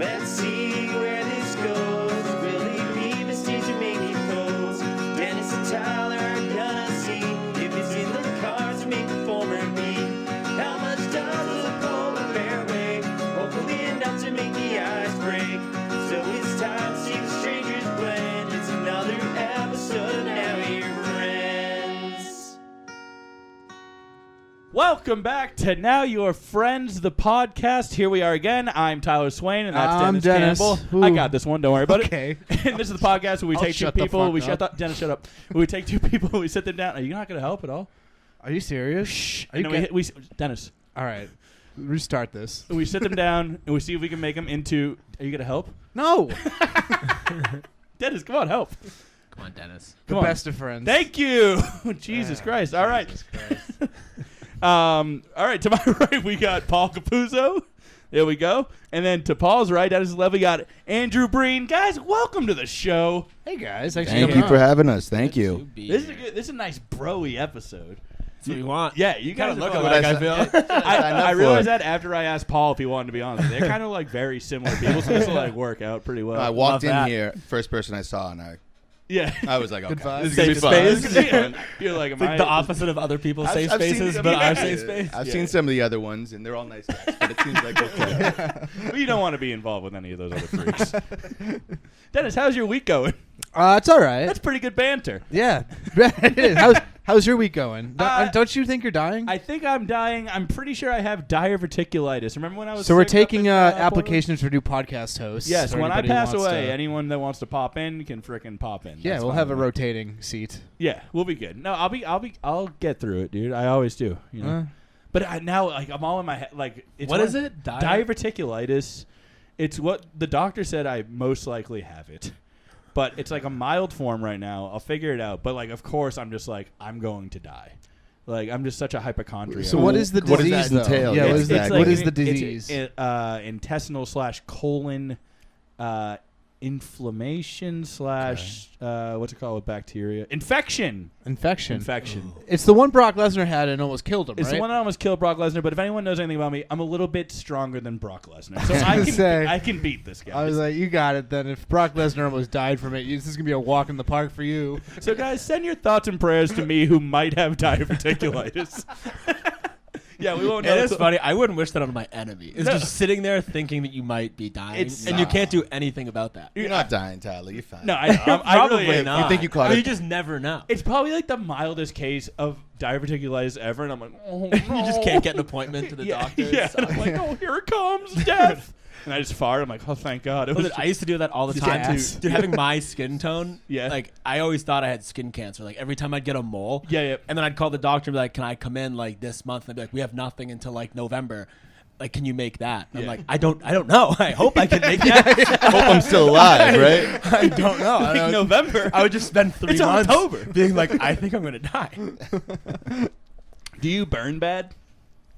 Let's see where this goes. Will he be mistakes or maybe foes? Dennis and Tyler are gonna see if it's in the cards to make the former beat. How much does a polar bear weigh? Hopefully enough to make the ice break. So it's time to see the strangers blend. It's another episode of Now Your Friends. Welcome back to Now Your Friends, the podcast. Here we are again. I'm Tyler Swain, and that's Dennis Campbell. Ooh. I got this one. Don't worry about Okay. it. And this is the podcast where we take two people. Dennis, shut up. We take two people. We sit them down. Are you not going to help at all? Are you serious? Shh. Are you Dennis. All right. Restart this. We sit them down and we see if we can make them into. Are you going to help? No. Dennis, come on, help. Come on, Dennis. The best of friends. Thank you. Jesus Christ. All right. Jesus Christ. All right. To my right, we got Paul Capuzzo. There we go. And then to Paul's right, Dennis's left, we got Andrew Breen. Guys, welcome to the show. Hey guys. Thank you for having us. Thank you. This is a nice bro-y episode. That's what we want. Yeah, you guys look are alike, I feel. I realized that after I asked Paul if he wanted to be on. They're kind of like very similar people, so this will like work out pretty well. I walked in here, first person I saw, and I was like, okay, this is Safe gonna be space. fun. You're like, It's like the opposite of other people's safe spaces, but our safe space. I've seen some of the other ones, and they're all nice guys, but it seems like okay. But you don't want to be involved with any of those other freaks. Dennis, how's your week going? It's all right. That's pretty good banter. Yeah. It is. How's your week going? Don't you think you're dying? I think I'm dying. I'm pretty sure I have diverticulitis. Remember when I was So we're sick up taking in, applications for new podcast hosts. Yes, or when I anybody who pass wants away, to- anyone that wants to pop in can frickin' pop in. Yeah, That's we'll fine have a with me. rotating seat. Yeah, we'll be good. No, I'll get through it, dude. I always do. You know. But now, like, I'm all in my head. Like, it's What is it? Diverticulitis. It's what the doctor said I most likely have it. But it's like a mild form right now. I'll figure it out. But, like, of course, I'm just like, I'm going to die. Like, I'm just such a hypochondriac. So what is the What does disease, that though? entail? Yeah, Yeah, what is exactly. what is the It's disease? intestinal/colon inflammation / what's it called with bacteria? Infection. It's the one Brock Lesnar had and almost killed him, It's right? the one that almost killed Brock Lesnar, but if anyone knows anything about me, I'm a little bit stronger than Brock Lesnar. So I can beat this guy. I was like, you got it then. If Brock Lesnar almost died from it, this is going to be a walk in the park for you. So guys, send your thoughts and prayers to me who might have diverticulitis. Yeah, we won't know. It is funny. I wouldn't wish that on my enemy. It's just sitting there thinking that you might be dying, and you can't do anything about that. You're not dying, Tyler. You're fine. No, I Probably really not. You think you caught But it? You just never know. It's probably like the mildest case of diverticulitis ever, and I'm like, oh, no. You just can't get an appointment to the doctor. Yeah, and I'm like, oh, here it comes, death. And I just farted. I'm like, oh, thank God. It was I used to do that all the time Yes. too. Dude, having my skin tone, Yeah. like I always thought I had skin cancer. Like every time I'd get a mole, Yeah. and then I'd call the doctor and be like, "Can I come in like this month?" And they'd be like, "We have nothing until like November. Like, can you make that?" And I'm like, I don't know. I hope I can make that. I hope I'm still alive, right? I don't know. Like November. I would just spend 3 It's months October. being like, I think I'm gonna die. Do you burn bad?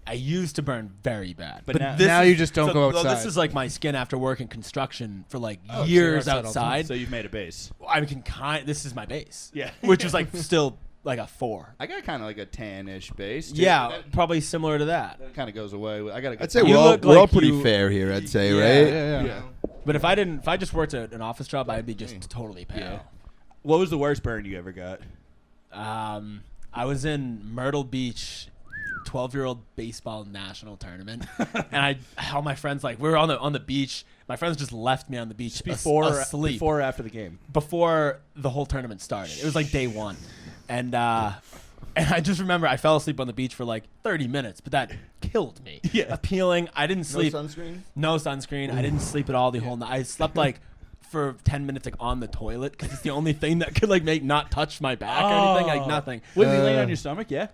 I used to burn very bad, But now- this now is- you just don't go outside. This is like my skin after working construction for like so years you're outside all the time. outside. So you've made a base. I can this is my base. Yeah. Which is like still like a 4. I got kind of like a tan-ish base. too. Yeah, probably similar to that. That kind of goes away. I got a good I'd say tan. we're all- we're all like pretty you- fair here, I'd say, Yeah. right? Yeah. But if I just worked at an office job, I'd be just totally pale. Yeah. What was the worst burn you ever got? I was in Myrtle Beach, 12-year-old baseball national tournament, and all my friends we were on the beach. My friends just left me on the beach asleep before or after the game. before the whole tournament started. It was like day 1, and I just remember I fell asleep on the beach for like 30 minutes, but that killed me. Yeah. Appealing. I didn't sleep. sunscreen? No sunscreen. I didn't sleep at all the whole night. I slept like for 10 minutes on the toilet because it's the only thing that could make not touch my back or anything. Like nothing. Wait, you laying on your stomach? Yeah.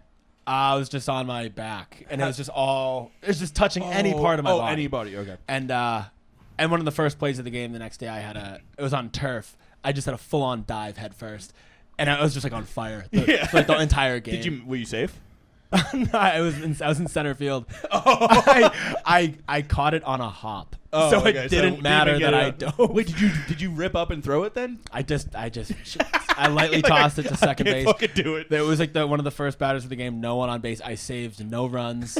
I was just on my back, and it was just touching any part of my body. Anybody. Okay. And one of the first plays of the game the next day, it was on turf. I just had a full-on dive head first, and I was just like on fire for like the entire game. Were you safe? No, I was in center field. I caught it on a hop, so okay, it didn't matter that I dove. Wait, did you rip up and throw it then? I lightly tossed it to second base. I can't fucking do it. It was like one of the first batters of the game. No one on base. I saved no runs.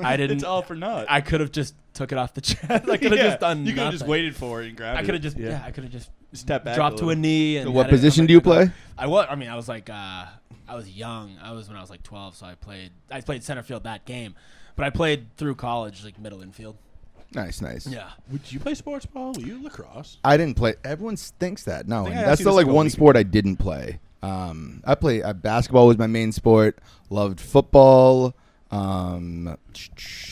I didn't. It's all for naught. I could have just took it off the chest. I could have just done. You could have just nothing. waited for it and grabbed it. I could have just. Yeah, I could have just Step back. dropped to a knee. And So what had it position come do you back up. play? I was. I mean, I was like. I was young. I was when I was like 12, so I played center field that game, but I played through college, like middle infield. Nice. Yeah. Would you play sports ball? Were you lacrosse? I didn't play. Everyone thinks that. No, I think and I that's asked you the this like a couple one weeks sport I didn't play. I play basketball was my main sport. Loved football,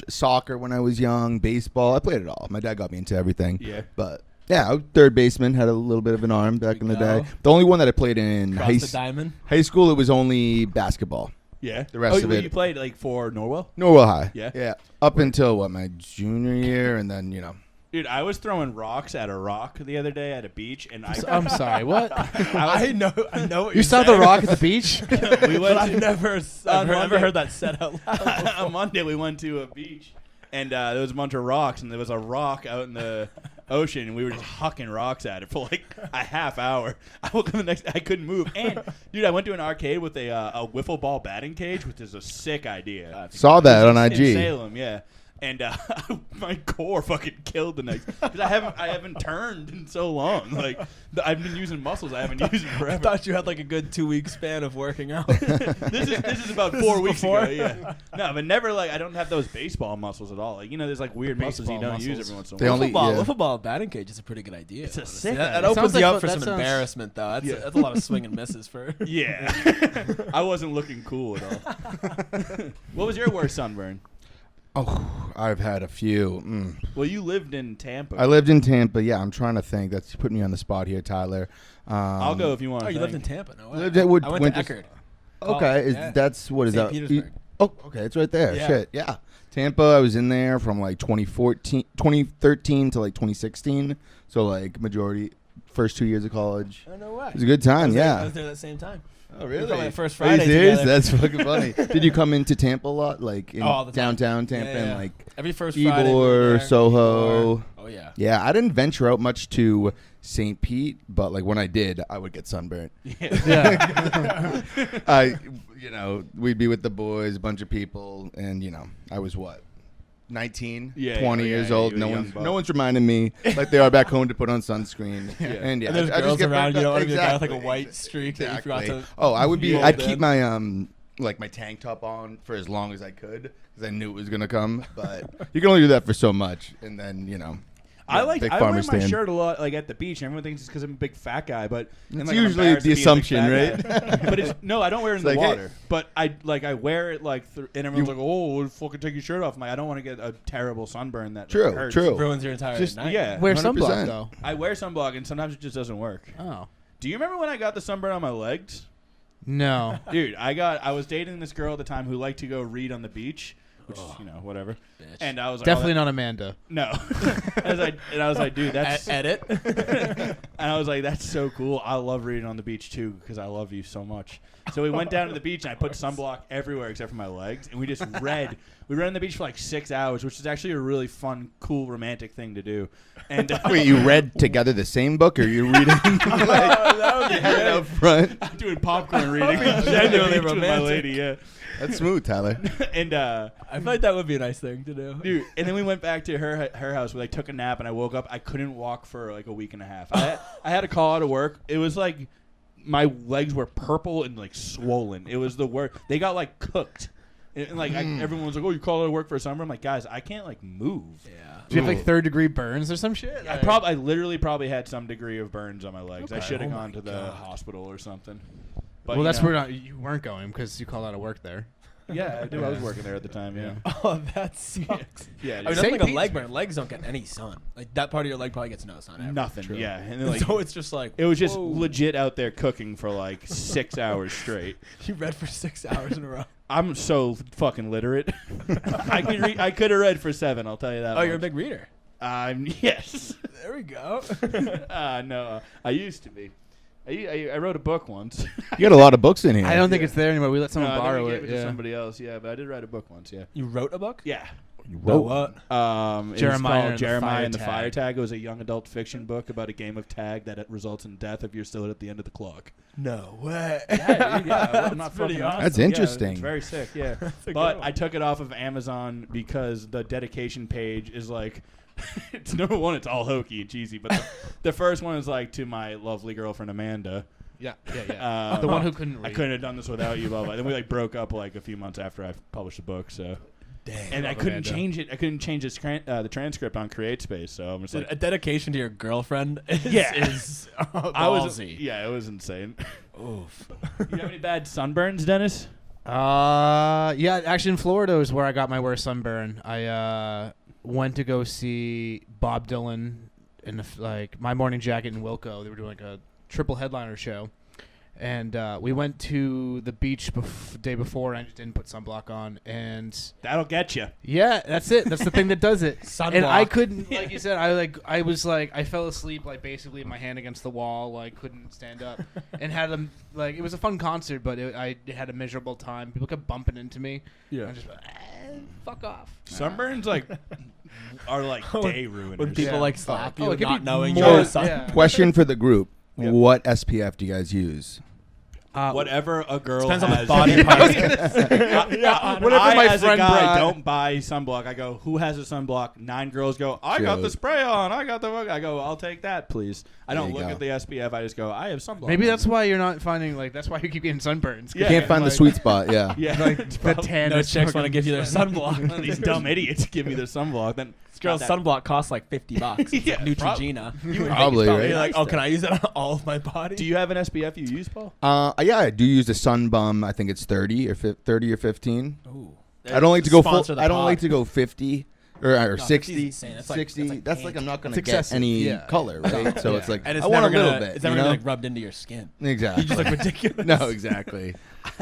soccer when I was young, baseball. I played it all. My dad got me into everything. Yeah. But yeah, I was third baseman. Had a little bit of an arm back in the day. go. The only one that I played in Cross the diamond. high school, it was only basketball. Yeah. The rest of it- You played like for Norwell? Norwell High. Yeah. Yeah. Up until my junior year, and then Dude, I was throwing rocks at a rock the other day at a beach, and I'm sorry. What? I know what You saw the rock at the beach? we But went I've to, never heard that said out loud. on Monday we went to a beach, and there was a bunch of rocks, and there was a rock out in the ocean, and we were just hucking rocks at it for like a half hour. I woke up the next day, I couldn't move, and dude, I went to an arcade with a wiffle ball batting cage, which is a sick idea. saw that on In IG. Salem, yeah. And my core fucking killed the next because I haven't turned in so long. Like I've been using muscles I haven't used in I forever. thought you had like a good 2-week span of working out. This is about 4 weeks before? ago. Yeah. No, but never like I don't have those baseball muscles at all. Like there's like weird muscles you Baseball don't use muscles. every once in a They while. only- Wiffle ball batting cage is a pretty good idea. It's a honestly. sick That idea. opens Sounds you like up for that some sounds- embarrassment, though. Yeah. That's a lot of swing and misses for. Yeah. I wasn't looking cool at all. What was your worst sunburn? Oh, I've had a few. Well, you lived in Tampa. I lived in Tampa. Yeah, I'm trying to think. That's put me on the spot here, Tyler. I'll go if you want. Oh, you lived in Tampa? No way. Lived at Wood- I went to Eckerd. Okay, Yeah. that's what is St. that? Petersburg. Oh, okay, it's right there. Yeah. Shit, yeah. Tampa, I was in there from like 2013 to like 2016. So like majority, first 2 years of college. Oh, no way. It was a good time, I yeah. was there that same time. Oh, We were like first Are you Friday serious? together. That's fucking funny. Did you come into Tampa a lot, like in All the time. downtown Tampa, Yeah, and yeah. like Every first Friday. we were Ybor, there. Soho? Ybor. Oh, yeah. Yeah, I didn't venture out much to St. Pete, but like when I did, I would get sunburnt. Yeah. We'd be with the boys, a bunch of people, and I was what, 19, Yeah, 20 yeah, years yeah, old. you were a young buck. No one's reminding me like they are back home to put on sunscreen. Yeah. And yeah, And there's I just girls get around. burnt You don't up. want to be the guy with like a Exactly. white streak that you forgot Exactly. to. Oh, I would be. fold I'd keep in. my my tank top on for as long as I could because I knew it was gonna come. But you can only do that for so much, and then I big wear farmer my stand. shirt a lot, like at the beach. And everyone thinks it's because I'm a big fat guy, but and, It's like, I'm usually embarrassed the to be a big assumption, fat guy. But it's no, I don't wear it in It's the like, hey. water. But I wear it like, and everyone's like, "Oh, we'll fucking take your shirt off." I'm like, I don't want to get a terrible sunburn that True, hurts. true. Ruins your entire Just- night. Yeah, Wear 100%. sunblock, though. I wear sunblock, and sometimes it just doesn't work. Oh. Do you remember when I got the sunburn on my legs? No. Dude, I was dating this girl at the time who liked to go read on the beach, which is, whatever. Bitch. And I was like, Definitely not Amanda. no. I was like, dude, that's Edit. and I was like, that's so cool. I love reading on the beach too because I love you so much. So we went down to the beach and I put sunblock everywhere except for my legs, and we just read. We read on the beach for like 6 hours, which is actually a really fun, cool, romantic thing to do. And Wait, you read together the same book, or you reading that would be it up front? I'm doing popcorn reading. genuinely with my romantic. lady, yeah. That's smooth, Tyler. And I feel like that would be a nice thing to do. dude, and then we went back to her house. We like took a nap, and I woke up. I couldn't walk for like a week and a half. I had to call out of work. It was like my legs were purple and like swollen. It was the worst. They got like cooked. And like everyone was like, "Oh, you call out of work for a summer?" I'm like, "Guys, I can't like move." Yeah. Do you have like 3rd-degree burns or some shit? I literally probably had some degree of burns on my legs. I Okay. should have Oh gone my to the God. hospital or something. But Well, you that's know, where you weren't going because you called out of work there. Yeah, I was working there at the time. Yeah, Oh, that sucks. yeah. I mean, dude. nothing like a St. leg burn. Legs don't get any sun. Like that part of your leg probably gets no sun. Ever. Nothing. Yeah, and then, like So it's just like it was just whoa. legit out there cooking for like 6 hours straight. You read for 6 hours in a row. I'm so fucking literate. I could have read for 7. I'll tell you that. Oh, you're a much. big reader. Yes. There we go. No, I used to be. I wrote a book once. You got a lot of books in here. I don't think it's there anymore. We let someone No, I borrow think we it. gave it to Yeah. somebody else. Yeah, but I did write a book once. Yeah. You wrote a book? Yeah. Wrote what? It's Jeremiah called and the Jeremiah Fire and the Fire Tag. Tag. It was a young adult fiction book about a game of tag that results in death if you're still at the end of the clock. No way. I'm not pretty fucking awesome. That's Yeah, interesting. it's very sick, yeah. a good But one. I took it off of Amazon because the dedication page is like, it's number one, it's all hokey and cheesy. But the first one is like, to my lovely girlfriend Amanda. Yeah. Um, The one who couldn't read. I couldn't have done this without you, blah blah. Then we like broke up like a few months after I published the book. So, Dang. and I love couldn't Amanda. change it. I couldn't change the transcript on CreateSpace. So I'm just Dude, like, a dedication to your girlfriend is, Yeah. is I was, ballsy. yeah, it was insane. Oof. You have any bad sunburns, Dennis? Yeah, actually in Florida is where I got my worst sunburn. I went to go see Bob Dylan in My Morning Jacket in Wilco. They were doing like a triple headliner show. And we went to the beach day before, and I just didn't put sunblock on. And That'll get you. yeah, that's it. That's the thing that does it. Sunblock. And I couldn't, like you said, I fell asleep, like basically my hand against the wall, like couldn't stand up, and had it was a fun concert, but I had a miserable time. People kept bumping into me. Yeah. And I just fuck off. Sunburns are like day ruiners. When people like slap Oh, you it could not be knowing more- you're a sun. yeah. Question for the group: Yeah. What SPF do you guys use? Whatever a girl Depends on the has. body part. Whatever I, my as friend a guy, brought- don't buy sunblock. I go, who has a sunblock? 9 girls go, I got the Joke. spray on. I got the. I go, I'll take that, please. I There don't you look go. at the SPF. I just go, I have sunblock. Maybe on. that's why you're not finding that's why you keep getting sunburns. 'cause Yeah. Can't find the like- sweet spot. Yeah. Yeah, Like the tan. No is chicks want to fucking- give you their sunblock. These dumb idiots give me their sunblock. Then This girl's not that- sunblock costs like $50. It's Yeah, like Neutrogena. You would Probably, make it right? You're like, nice oh, can though. I use it on all of my body? Do you have an SPF you use, Paul? Yeah, I do use the Sun Bum. I think it's 30 or 15. Ooh. I don't like to go full. Sponsor the I don't pod. like to go 50 or 50's 60. insane. That's like- 60. that's like That's pink. like I'm not going It's to get excessive, any yeah. color, right? So Yeah. it's like And it's I want never a little gonna, bit. It's never you gonna know? be like rubbed into your skin. Exactly. You just look ridiculous. No, exactly.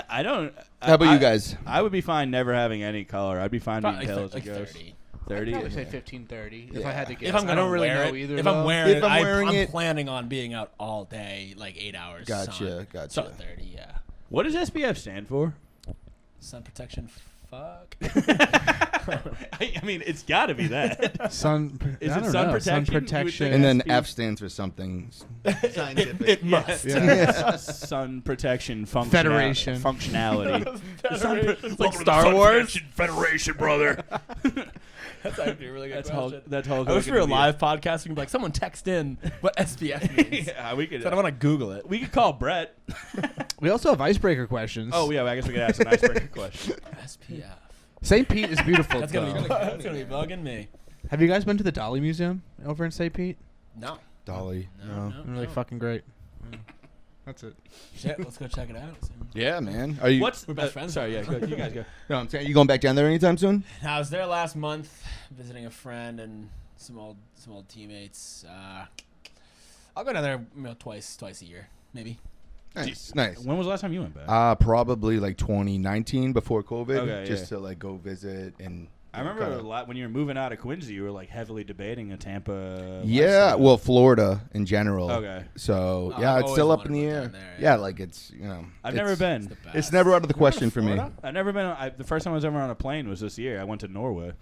I don't. How about you guys? I would be fine never having any color. I'd be fine being Probably pale as like a ghost. 30. 30. I'd probably say 15-30 if Yeah. I had to guess. If I'm I gonna don't really wear know it, either. if I'm though. wearing If I'm it, wearing I'm it- planning on being out all day, like 8 hours. Gotcha, sun. gotcha. So 30, yeah. What does SPF stand for? Sun protection. Fuck. I mean, it's got to be that. sun. Is I it don't sun know. protection? Sun You would protection. think And then SPF F stands for something scientific. It must. Yeah. Sun protection Federation. functionality. It's like Star Wars. Federation, brother. That's actually a really good That's question. Hulk. That's Hulk I wish Hogan we were to be live podcast. We could be like, someone text in what SPF means. yeah, we could. So I don't want to Google it. We could call Brett. We also have icebreaker questions. Oh yeah, I guess we could ask an icebreaker question. SPF. St. Pete is beautiful. That's gonna be though. that's gonna be bugging me. Have you guys been to the Dolly Museum over in St. Pete? No. Dolly. No. Really fucking great. That's it. Shit, let's go check it out. Yeah, man. Are you? What's We're best friends. Sorry, yeah, go, you guys go. No, I'm saying you going back down there anytime soon? I was there last month visiting a friend and some old teammates. I'll go down there twice a year, maybe. Nice, nice. When was the last time you went back? Probably like 2019 before COVID, Okay, just yeah. to like go visit and. I remember a lot when you were moving out of Quincy, you were like heavily debating a Tampa. Yeah, lifestyle. well, Florida in general. Okay. So Oh, yeah, I've it's still always up in the wanted to go air. down there, Yeah, yeah. like it's I've it's- never been. It's never out of the question for me. Florida? I've never been. The first time I was ever on a plane was this year. I went to Norway.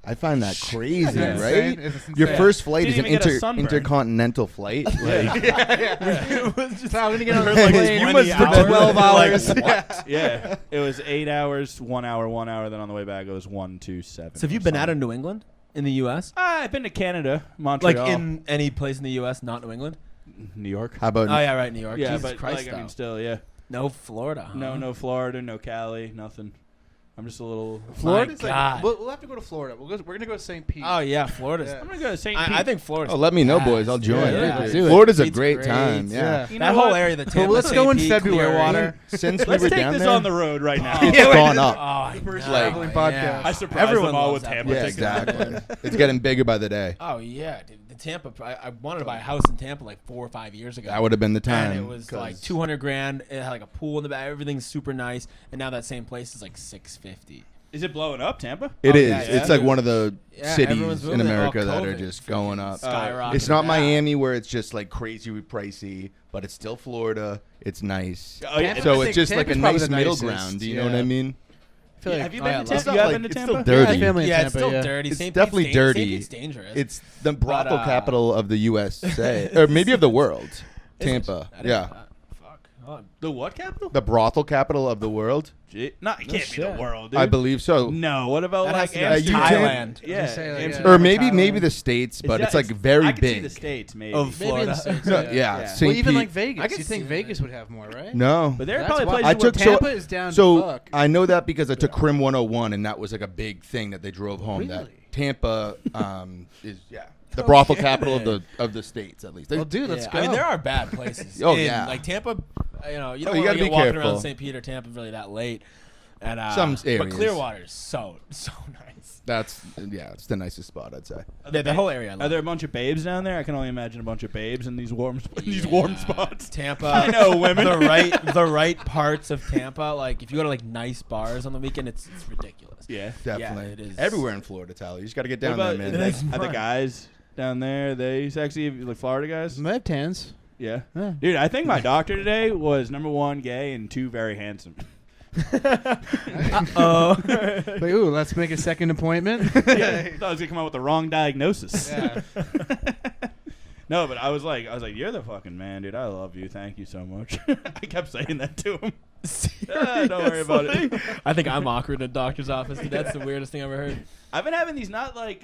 I find that crazy, Yeah. right? Insane. It's Your insane. first flight Didn't is an even get a sunburn. intercontinental flight. Like, It was just how I'm gonna get on the Like, plane. you must for hours. 12 Like, hours. Yeah, it was 8 hours, 1 hour, 1 hour. Then on the way back, it was 1, 2, 7. So have you been out of New England in the U.S.? I've been to Canada, Montreal, Like in any place in the U.S., not New England? New York. how about? Oh yeah, right, New York. Yeah, Jesus but Christ, like, I mean, though. still, yeah. No Florida. Huh? No Florida, no Cali, nothing. I'm just a little. Florida's My like God. we'll have to go to Florida. We're gonna go to St. Pete. Oh yeah, Florida's. Yeah. I'm gonna go to St. Pete. I think Florida's. Oh, let me know, badass. boys. I'll join. Yeah, let's do it. Florida's a Pete's great great. time. Yeah. You that know whole what? area, the But Tampa, let's go in St. Pete, February. Clearwater. Since we Let's were take down this there, on the road right now. it's Yeah, gone Oh, up. I First know, traveling podcast. yeah. I surprised Everyone them all loves with that Tampa Yeah, place. tickets. exactly. It's getting bigger by the day. Oh yeah, dude. The Tampa. I wanted to buy a house in Tampa like 4 or 5 years ago. That would have been the time. And it was like $200,000. It had like a pool in the back. Everything's super nice. And now that same place is like $650. Is it blowing up, Tampa? It Oh, is. yeah, It's yeah. like one of the Yeah, cities everyone's in moving. America Oh, that are COVID just going up. Skyrocketing. It's not Yeah. Miami where it's just like crazy pricey, but it's still Florida. It's nice. Oh, yeah. So I it's think just like a Tampa's probably nice the middle nicest, ground. Do you know what yeah. I mean? I feel like, Have you oh, been yeah, to I love Tampa? not You have like- been to it's Tampa? still dirty. Yeah, family in Yeah, Tampa, it's still yeah. dirty. It's St. definitely Pete's dirty. St. Pete's dangerous. It's the brothel But, capital of the USA, or maybe of the world. Is it? Tampa. I didn't Yeah. know that. Fuck. Oh, The what capital? The brothel capital of the world. It can't be shit. the world, dude. I believe so. No, what about That like has to be Amsterdam? Thailand. Yeah, say, like, Amsterdam Or maybe Thailand. the states, but Is it's that- like very I could see big. the states, maybe. Of Maybe in the Florida. States, Yeah, Yeah. St. Well, even Pete- like Vegas. I could You think see Vegas would have more, right? No. But there are That's probably why- places I where took Tampa is down so to fuck. I know that because I took Crim 101, and that was like a big thing that they drove home. That Really? Tampa is the brothel Okay, capital man. of the states, at least. Well, dude, let's Yeah, go. I mean, there are bad places. Oh, in, yeah. like Tampa. You know, you Oh, don't you want gotta to be get walking careful. around St. Peter, Tampa, really that late. And Some but areas. Clearwater's so nice. That's it's the nicest spot, I'd say. The whole area. I love. Are there a bunch of babes down there? I can only imagine a bunch of babes in these warm Yeah. spots. Tampa. I know women. the right parts of Tampa. Like if you go to like nice bars on the weekend, it's ridiculous. Yeah. Definitely. it is. Everywhere in Florida, Tyler. You just got to get What down there, about man. are That's the fun. guys down there? They sexy, like Florida guys? They have tans. Yeah. Yeah. Dude, I think my doctor today was number 1 gay and 2 very handsome. Oh. Like, ooh, let's make a second appointment. Yeah, I thought I was gonna come out with the wrong diagnosis. Yeah. No, but I was like, you're the fucking man, dude. I love you. Thank you so much. I kept saying that to him. Don't worry about it. I think I'm awkward in a doctor's office. Dude. That's the weirdest thing I've ever heard. I've been having these not like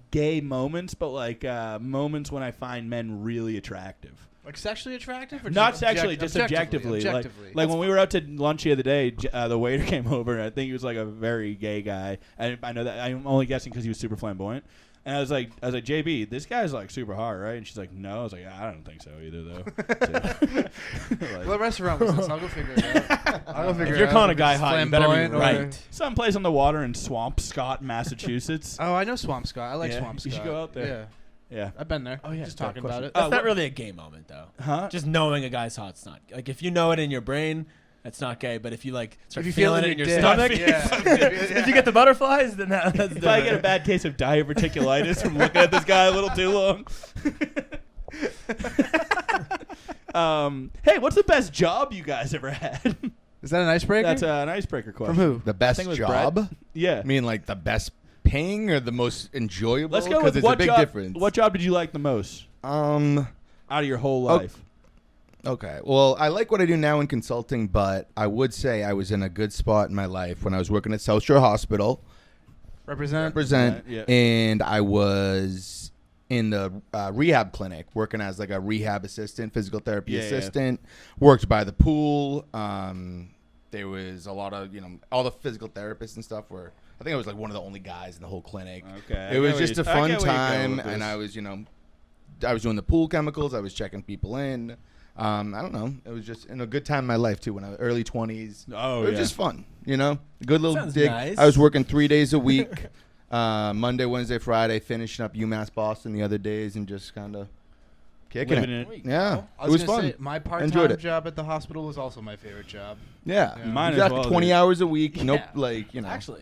gay moments, but like moments when I find men really attractive. Like sexually attractive? Or Not just sexually, just objectively. Objectively. Like when we were out to lunch the other day, the waiter came over, and I think he was like a very gay guy. And I know that I'm only guessing because he was super flamboyant. And I was like, JB, this guy's like super hot, right? And she's like, no. I was like, I don't think so either, though. Like, What restaurant was this? I'll go figure it out. I'll go figure If it you're out. calling a If guy it's hot, you better be flamboyant or- right. someplace on the water in Swampscott, Massachusetts. Oh, I know Swampscott. I like Yeah, Swampscott. you should go out there. Yeah. Yeah. I've been there. Oh, yeah, Just good talking question. about it. That's not what- really a gay moment, though. Huh? Just knowing a guy's hot, it's not. Like, if you know it in your brain, it's not gay. But if you, like, start If you feel feeling it it in in your your stomach, dick, yeah. if you get the butterflies, then that's If I different. get a bad case of diverticulitis from looking at this guy a little too long. Hey, what's the best job you guys ever had? Is that an icebreaker? That's an icebreaker question. From who? The best think it was job? Brett. Yeah. I mean, like the best paying or the most enjoyable? Let's go 'Cause with there's what a big job. difference. What job did you like the most out of your whole Oh, life? Okay. Well, I like what I do now in consulting, but I would say I was in a good spot in my life when I was working at South Shore Hospital. Represent. Yeah. And I was in the rehab clinic working as like a rehab assistant, physical therapy Yeah, assistant. Worked by the pool. There was a lot of all the physical therapists and stuff were. I think I was like one of the only guys in the whole clinic. Okay. It was just a fun I get where you're going time, with and this. I was I was doing the pool chemicals. I was checking people in. I don't know. It was just in a good time in my life too. When I was early 20s. Oh, It was yeah. just fun, Good little Sounds dig. nice. I was working 3 days a week, Monday, Wednesday, Friday, finishing up UMass Boston the other days, and just kind of kicking Living it. it. Yeah, I it was gonna fun. say, my Enjoyed part-time it. job at the hospital was also my favorite job. Yeah, Yeah. Mine you as got well, 20 dude. hours a week. Nope, Yeah. like. Actually,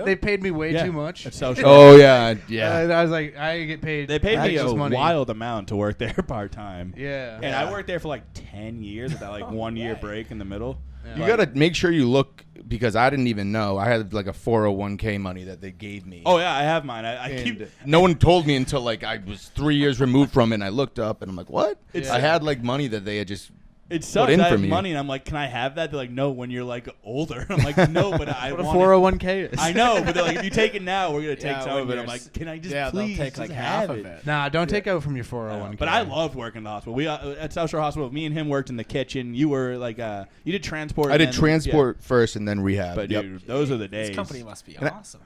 They paid me way Yeah. too much. At South Shore. Oh yeah, yeah. I was like, I get paid. They paid me a extra money. wild amount to work there part time. Yeah. And I worked there for like 10 years with that like 1 year break in the middle. Yeah. You gotta make sure you look because I didn't even know I had like a 401k money that they gave me. Oh yeah, I have mine. I keep. And no one told me until like I was 3 years removed from it. And I looked up and I'm like, what? It's- I had like money that they had just. It sucks. in I for have me. money, and I'm like, can I have that? They're like, no, when you're like older. I'm like, no, but I What a want it. 401k is. I know, but they're like, if you take it now, we're gonna take Yeah, some when of it. you're I'm like, can I just yeah, please they'll take like just half have of it. Nah, don't take out from your 401k. But I loved working in the hospital. We at South Shore Hospital. Me and him worked in the kitchen. You were like, you did transport. I did and then- transport first and then rehab. Yeah. But Yep. dude, those are the days. This company must be And I- awesome.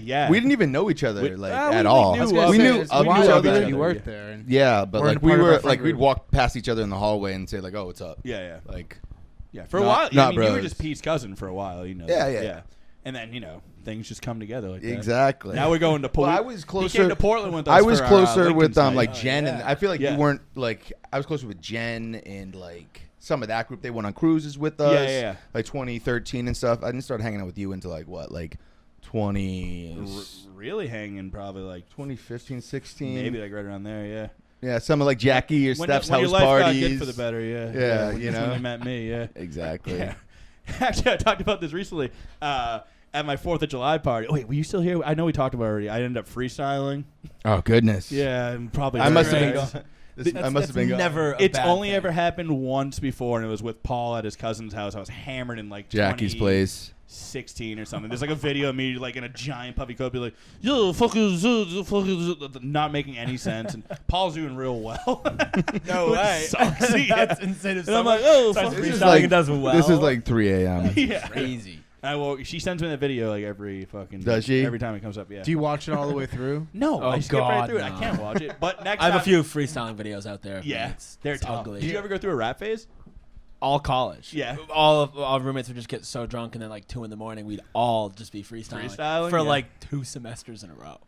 Yeah. We didn't even know each other We- like we at all. knew I was gonna we say, knew it's of wild each that other. You Yeah. worked there. And Yeah, but We're in like we part of our were friend like we'd group. walk past each other in the hallway and say like, "Oh, what's up?" Yeah. Like, Yeah. For a Not- while, not I mean, you were bros. just Pete's cousin for a while. You know. Yeah, that. yeah. And then things just come together like that. exactly. Now we're going to Portland. Well, I was He closer. came to Portland with us. I was for our, closer Lincoln with site. like Oh, Jen, and yeah. I feel like Yeah. you weren't like I was closer with Jen and like some of that group. They went on cruises with us. Yeah. Like 2013 and stuff. I didn't start hanging out with you until like what, like 20, Really hanging probably like 2015, 16. maybe like right around there. Yeah. Yeah, some of like Jackie or When Steph's your house life parties. got good for the better. Yeah. Yeah, when you that's when know. they met me. Yeah. Exactly. Yeah. Actually, I talked about this recently at my 4th of July party. Oh, wait, were you still here? I know we talked about it already. I ended up freestyling. Oh goodness. Yeah, and probably. I must have been Right. gone. I must have been gone. never. A It's bad only thing. ever happened once before, and it was with Paul at his cousin's house. I was hammered in like Jackie's place. 16 or something. There's like a video of me like in a giant puffy coat, be like, "Yo, fucking," not making any sense. And Paul's doing real well. No Which way. sucks. That's insane. If And I'm someone like, oh, starts fuck. This is freestyling like and does well. This is like 3 a.m. Yeah. crazy. She sends me the video like every fucking. Does she? Every time it comes up, yeah. Do you watch it all the way through? No, Oh, I skip right God, through it. no. I can't watch it. But next I have time, a few freestyling videos out there. Yeah, they're it's tough. ugly. Did you ever go through a rap phase? All college. Yeah. All roommates would just get so drunk, and then like 2 a.m, we'd all just be freestyling for Yeah. like 2 semesters in a row.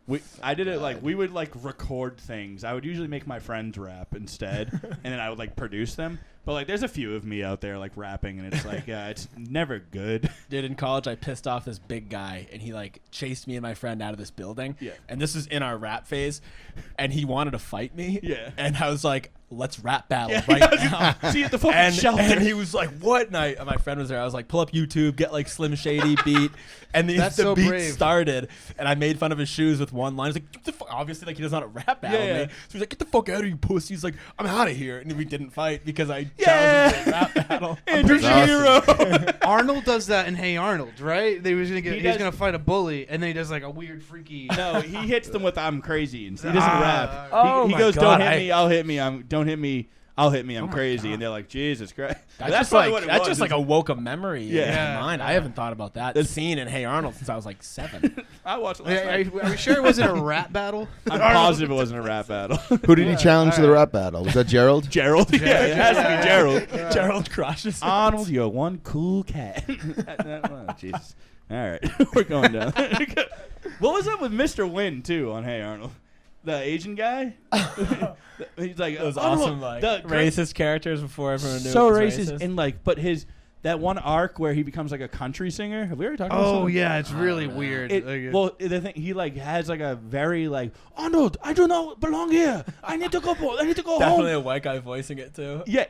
I did it like we would like record things. I would usually make my friends rap instead, and then I would like produce them. But like, there's a few of me out there like rapping, and it's like it's never good. Dude, in college, I pissed off this big guy, and he like chased me and my friend out of this building. Yeah. And this is in our rap phase, and he wanted to fight me. Yeah. And I was like, let's rap battle Yeah. right now. See at the fucking And, shelter. and he was like, "What?" And my friend was there. I was like, "Pull up YouTube, get like Slim Shady beat," and That's the so beat brave. started. And I made fun of his shoes with one line. He's like, "Get the fuck-" obviously, like he doesn't know how to rap battle Yeah, yeah. me. So he's like, "Get the fuck out of here, you pussy." He's like, "I'm out of here," and we didn't fight because I Yeah. challenged him to a rap battle. Andrew's That's your awesome. hero. Arnold does that in Hey Arnold, right? He was He gonna fight a bully, and then he does like a weird, freaky. No, he hits them with "I'm crazy," and he doesn't Ah. rap. Oh he my goes, God, "Don't hit I- me, I'll hit me. Don't hit me, I'll hit me. I'm my crazy." God. And they're like, "Jesus Christ." That's, That's just probably like what it that's was. just like awoke a memory Yeah. in my mind. I haven't thought about that scene in Hey Arnold since I was like 7. I watched it last Are night. we sure it wasn't a rap battle? I'm positive it wasn't a rap battle. Who did he challenge to the rap battle? Was that Gerald? Gerald. Yeah, it has to be Gerald. Gerald crushes Arnold, you're one cool cat. Oh, Jesus. All right, we're going down. What was up with Mr. Wynn too on Hey Arnold? The Asian guy. He's like Those Arnold, awesome like the racist characters before everyone knew so it was racist, and like, but that one arc where he becomes like a country singer. Have we already talked about? Oh this? yeah, it's really weird. Well, the thing he like has like a very like Arnold, I do not belong here. I need to go. I need to go Definitely home. a white guy voicing it too. Yeah,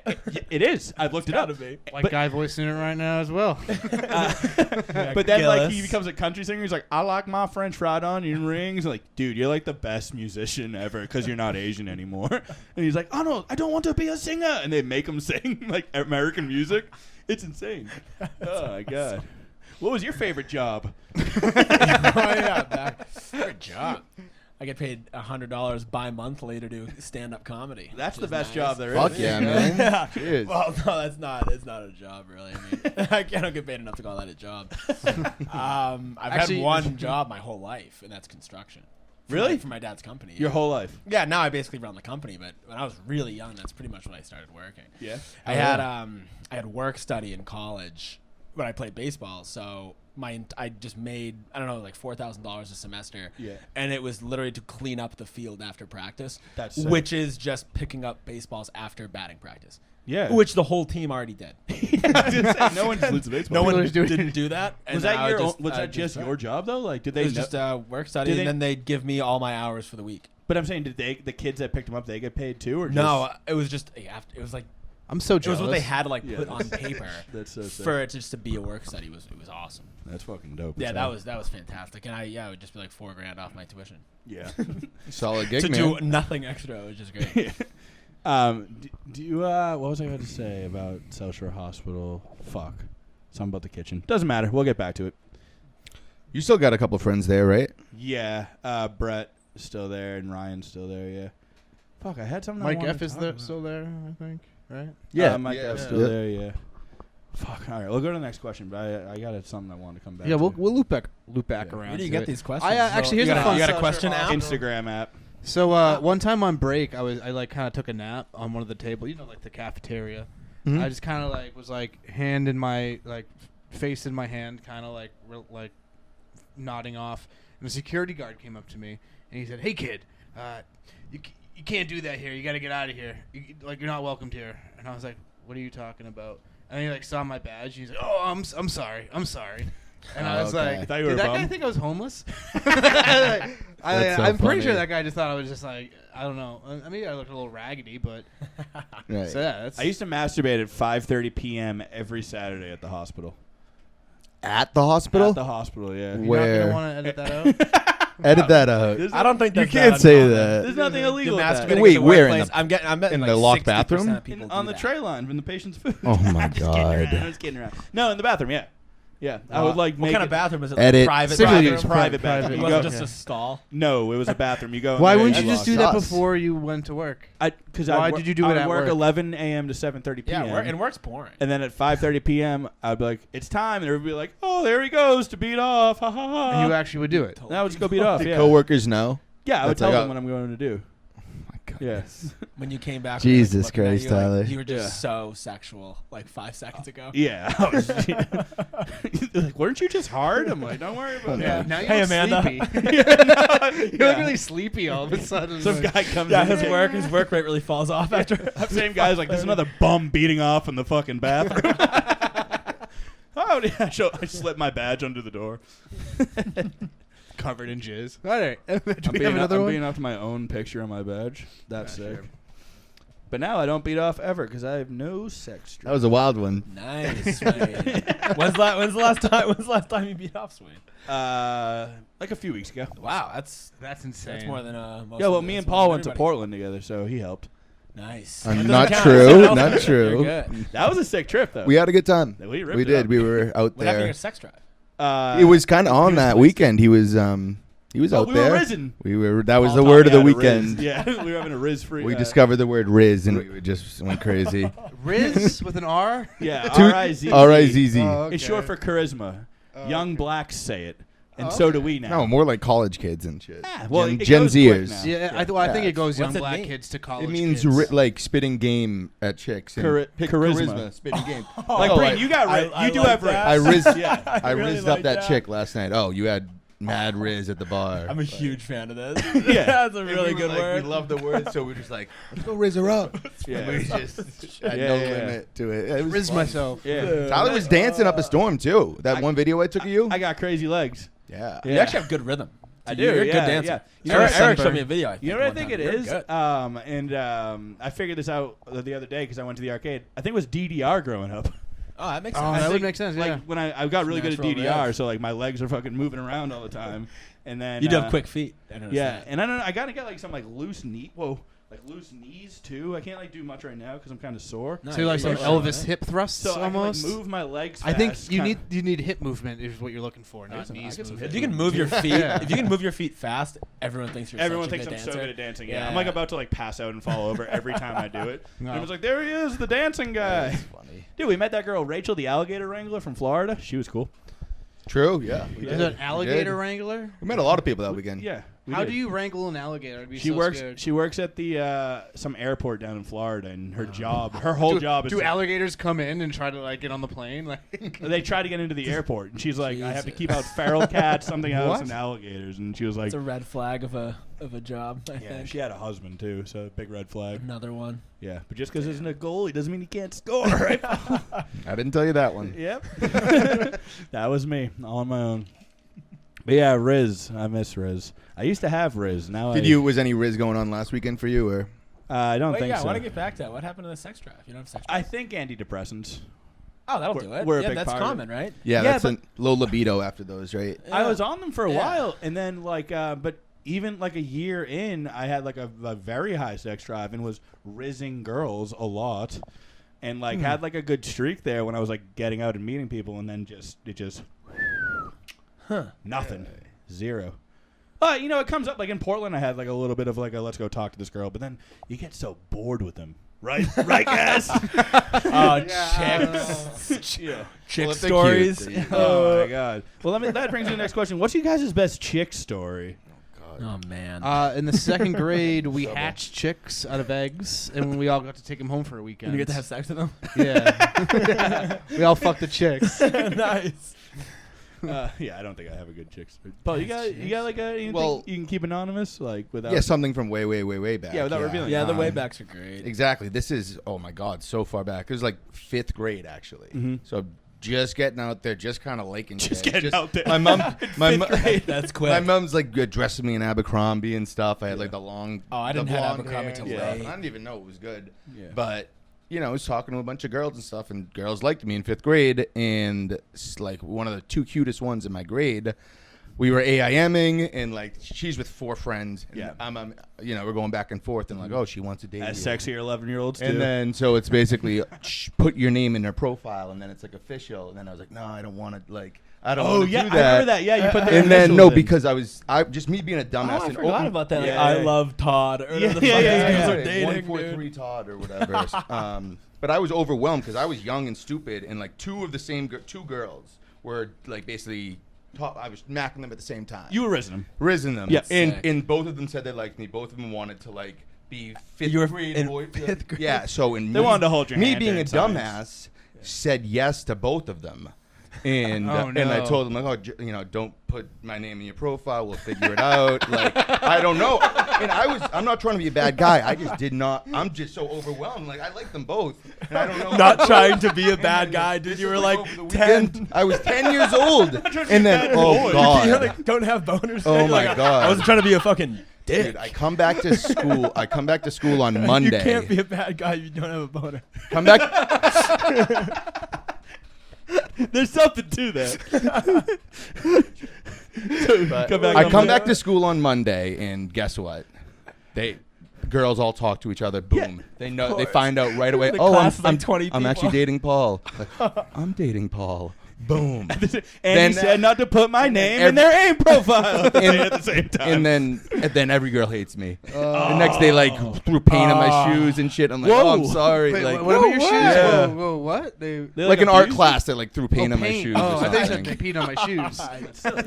it is. I've looked it up. Gotta be. white but- guy voicing it right now as well. But then like he Gillis. becomes a country singer. He's like, I like my French fried onion rings. Like, dude, you're like the best musician ever because you're not Asian anymore. And he's like, Arnold, I don't want to be a singer. And they make him sing like American music. It's insane. Oh my god. What was your favorite job? Oh yeah, good job. I get paid $100 bi-monthly to do stand-up comedy. That's which the is best nice. job there is. Fuck yeah, man. Yeah. Cheers. Well, no, that's not. It's not a job, really. I mean, I don't get paid enough to call that a job. I've Actually- had one job my whole life, and that's construction. Really? For my dad's company. Your whole life. Yeah, now I basically run the company, but when I was really young, that's pretty much when I started working. Yeah. I had work study in college when I played baseball, so I just made I don't know like $4,000 a semester. Yeah. And it was literally to clean up the field after practice. That's sick. which is just picking up baseballs after batting practice. Yeah. Which the whole team already did. I was gonna say, no one just loses baseball. No one was doing- didn't do that. And Was then that I your? would Was I that just start. your job though? Like, did they? It was know- just work study, Did and they- then they'd give me all my hours for the week. But I'm saying, did the kids that picked them up, they get paid too, or just, No, it was just it was like I'm so it was jealous. what they had to like Yeah, put on that's- paper That's so sick. for it just to be a work study. It was awesome. That's fucking dope. Yeah, as that hell. was fantastic, and I would just be like $4,000 off my tuition Yeah. Solid gig, to man. do nothing extra. It was just great. Do you? What was I going to say about South Shore Hospital? Fuck. Something about the kitchen. Doesn't matter. We'll get back to it. You still got a couple friends there, right? Yeah. Brett is still there and Ryan's still there. Yeah. Fuck. I had something. I Mike wanted F to is talk there, about. still there, I think, right? Mike Yeah. F's still Yeah. there. Yeah. Fuck. All right. We'll go to the next question. But I got something I wanted to come back. Yeah, to. we'll loop back Yeah. around. Where do you to get it. these questions? I actually here's you a got fun you got a South question Shore app? Instagram app. So one time on break, I like kind of took a nap on one of the tables, like the cafeteria. Mhm. I just kind of was hand in my face in my hand, kind of like nodding off. And the security guard came up to me and he said, "Hey kid, you can't do that here. You got to get out of here. You're not welcomed here." And I was like, "What are you talking about?" And he saw my badge. And he's like, "Oh, I'm sorry. I'm sorry." And I was Okay. like, thought you were "Did a that guy bum?" think I was homeless?" That's so I'm pretty funny. sure that guy just thought I was just I don't know. I mean, I looked a little raggedy, but Right. so yeah, that's. I used to masturbate at 5:30 p.m. every Saturday at the hospital. at the hospital. At the hospital, yeah. You're Where? not gonna want to edit that out. Edit that out. There's I don't think You that's can't that say uncommon. that. There's nothing illegal with that. Masturbating Wait, in the where? In workplace. I'm betting in like the locked 60% bathroom? of people On do the that. tray line from the patient's food. Oh my I'm just kidding around. God. I'm just kidding around. No, in the bathroom, yeah. Yeah, I would like What make kind it, of bathroom is it? Edit. Private Civil bathroom? use, private private. bathroom. It You wasn't go- just a stall. No, it was a bathroom. You go. in Why there, wouldn't it's you just do locked. that Sus. before you went to work? Because Why did you do it I at would work work? 11 a.m. to 7:30 p.m. Yeah, and work's boring. And then at 5:30 p.m., I'd be like, "It's time," and everybody would be like, "Oh, there he goes to beat off." Ha ha ha. And you actually would do it. Now let's go beat off. Did Yeah, coworkers know? yeah. I would That's tell like, them what I'm going to do. Oh my God. Yeah. When you came back, Jesus looking at Christ, you, Tyler. you were just Yeah. so sexual like 5 seconds ago. Yeah. I was- They're like, weren't you just hard? I'm like, don't worry about Yeah. that. Now you Hey, look Amanda. sleepy. You look really sleepy all of a sudden. Some guy comes Yeah, in. his work rate really falls off after. Same guy's like, there's another bum beating off in the fucking bathroom. Oh, yeah. I slipped my badge under the door. covered in jizz. All right. Do I'm we have another one? beating off to my own picture on my badge. That's Yeah, sick. sure. But now I don't beat off ever because I have no sex drive. That was a wild one. Nice. Swain. When's the last time you beat off, Swain? Like a few weeks ago. Wow, that's insane. that's more than most Yeah, well, of me the- and that's more Paul than went to everybody. Portland together, so he helped. Nice. Not That doesn't count. true, Someone not else- true. You're good. That was a sick trip, though. We had a good time. We ripped We it did. up. We were out What happened to there. your sex drive? It was kind of on was that wasted. weekend. He was out we there. were risen. We were. That was All the taught word me of the how to weekend. Riz. Yeah, we were having a Riz free. We discovered the word RIZZ and we just went crazy. Riz with an R? Yeah, Two- R-I-Z-Z. R-I-Z-Z. Oh, It's short for charisma. Young okay. blacks say it, and Oh, so okay. do we now. No, more like college kids and shit. Ah, well, Gen, it Gen goes quick Zers. now. Yeah, I think Yeah. it goes young What's it black mean? kids to college It means kids. like spitting game at chicks. And Charisma. spitting game. Like, Oh, Breen, I- you got Riz. I You do like have Riz. that. I rizzed, Yeah. I really rizzed like up that that. chick last night. Oh, you had mad Riz at the bar. I'm a huge fan of this. Yeah. That's a And really we were good like, word. We love the word, so we're just like, let's go Riz her up. Yeah. We just had Yeah, no yeah, yeah. limit to it. It was Riz fun. myself. Yeah. Tyler was dancing up a storm too. That one video I took of you. I got crazy legs. Yeah. You actually have good rhythm. I do, You're a yeah, good dancer. yeah. You Eric, know, Eric sunburn. showed me a video. You know what I one think time. it You're is? good. I figured this out the other day because I went to the arcade. I think it was DDR growing up. Oh, that makes Oh, sense. that I would think, make sense, Like yeah. when I got really good at Natural DDR, revs. so like my legs are fucking moving around all the time, and then You do have quick feet. I noticed Yeah, that. and I don't know. I gotta get like some like loose knee. Whoa, like loose knees too. I can't like do much right now because I'm kind of sore. No, So like some you're Elvis right. hip thrusts So almost. I can like move my legs. I think fast, you kinda- need hip movement is what you're looking for, I not get knees some movement. If you can move your feet, Yeah. if you can move your feet fast, everyone thinks you're. Everyone such a thinks I'm good so dancer. good at dancing. Yeah. Yeah. I'm like about to like pass out and fall over every time I do it. No. And it was like, there he is, the dancing guy. That's funny. Dude, we met that girl Rachel, the alligator wrangler from Florida. She was cool. True. Yeah. We Is did. it an alligator We did. wrangler? We met a lot of people that weekend. Yeah. we How did. do you wrangle an alligator? I'd be She so works. scared. She works at the some airport down in Florida, and her job, her whole job is. Do to- alligators come in and try to like get on the plane? Like, They try to get into the airport, and she's like, "I have to Jesus. keep out feral cats, something else, What? and alligators." And she was like, It's a red flag of a job. I "Yeah, think. she had a husband too, so big red flag." Another one. Yeah, but just because isn't a goalie doesn't mean he can't score, right? I didn't tell you that one. Yep, that was me, all on my own. But yeah, Riz, I miss Riz. I used to have Riz. Now Was any Riz going on last weekend for you or? I don't Wait, think yeah, so. I want to get back to that. What happened to the sex drive? You don't have sex drive? I think antidepressants. Oh, that'll we're- do it. we're a Yeah, big that's part of it. common, right? Yeah, Yeah, that's a low libido after those, right? I Yeah. was on them for a Yeah. while, and then like, but even like a year in, I had like a very high sex drive and was rizzing girls a lot, and like had like a good streak there when I was like getting out and meeting people, and then it just nothing, zero. But you know, it comes up like in Portland. I had like a little bit of like a let's go talk to this girl, but then you get so bored with them, right? Right, guys? Oh, chicks. Yeah. Chick Well, if they're stories. cute, then- Oh my god. Well, that brings me to the next question. What's you guys' best chick story? Oh man. in the second grade, we Trouble. hatched chicks out of eggs, and we all got to take them home for a weekend. you get to have sex with them. Yeah, we all fucked the chicks. Nice. Yeah, I don't think I have a good chick story. Paul, you got like anything Well- you can keep anonymous, like without. Yeah, something from way, way, way, way back. Yeah, without revealing. Yeah, the Um, waybacks are great. Exactly. This is oh my god, so far back. It was like 5th grade actually. Mhm. So just getting out there, just kind of liking Just chicks. getting out there. My mom, my That's quick. my mom's like dressing me in Abercrombie and stuff. I had like the long. Oh, I didn't the have blonde Abercrombie hair till and stuff, late. and I didn't even know it was good. Yeah. But I was talking to a bunch of girls and stuff, and girls liked me in 5th grade, and like one of the 2 cutest ones in my grade, we were AIMing, and like she's with 4 friends. And Yeah. I'm we're going back and forth, and like, oh, she wants to date As you. sexy 11-year-olds do. And then so it's basically put your name in her profile, and then it's like official. And then I was like, no, I don't want to I don't want to yeah, do I that. remember that. Yeah, you put the And then initials in. because I just me being a dumbass. I and forgot about that. Yeah, Like, yeah. I love Todd. Or Yeah, the yeah, fuck yeah, these yeah. girls are dating, 143 dude. Todd or whatever. But I was overwhelmed because I was young and stupid, and like 2 of the same 2 girls were like basically. I was macking them at the same time. You were rizzing them. rizzing them. Yeah. And both of them said they liked me. Both of them wanted to like be 5th You were grade in boy. 5th grade? Yeah. So in They wanted to hold your me hand being a during dumbass said yes to both of them. And Oh, and I no. told them like, oh, don't put my name in your profile. We'll figure it out. Like I don't know. And I'm not trying to be a bad guy. I just did not. I'm just so overwhelmed. Like I like them both, and I don't know. Not trying to be a And bad then guy, this dude. You was, were like over the 10. weekend. I was 10 years old, and then oh god, You like, don't have boners. Oh, You're my like, God. I wasn't trying to be a fucking dick. dude, I come back to school. I come back to school on Monday. You can't be a bad guy if you don't have a boner. Come back. There's something to that. But Come back I on come Monday. back to school on Monday, and guess what? Girls all talk to each other. Boom. They know. They find out right away. The Oh, class is like I'm 20 I'm actually people. dating Paul. Like, I'm dating Boom. And Then- he said not to put my and then name in their AIM profile at the same And time. then every girl hates me. The next day, like threw paint on my shoes and shit. I'm like, oh, I'm Whoa. sorry. Wait, like, what about your shoes? Yeah. Whoa, what? They like an art class that like threw paint on my paint. shoes. Oh, or I think you said something. they peed on my shoes.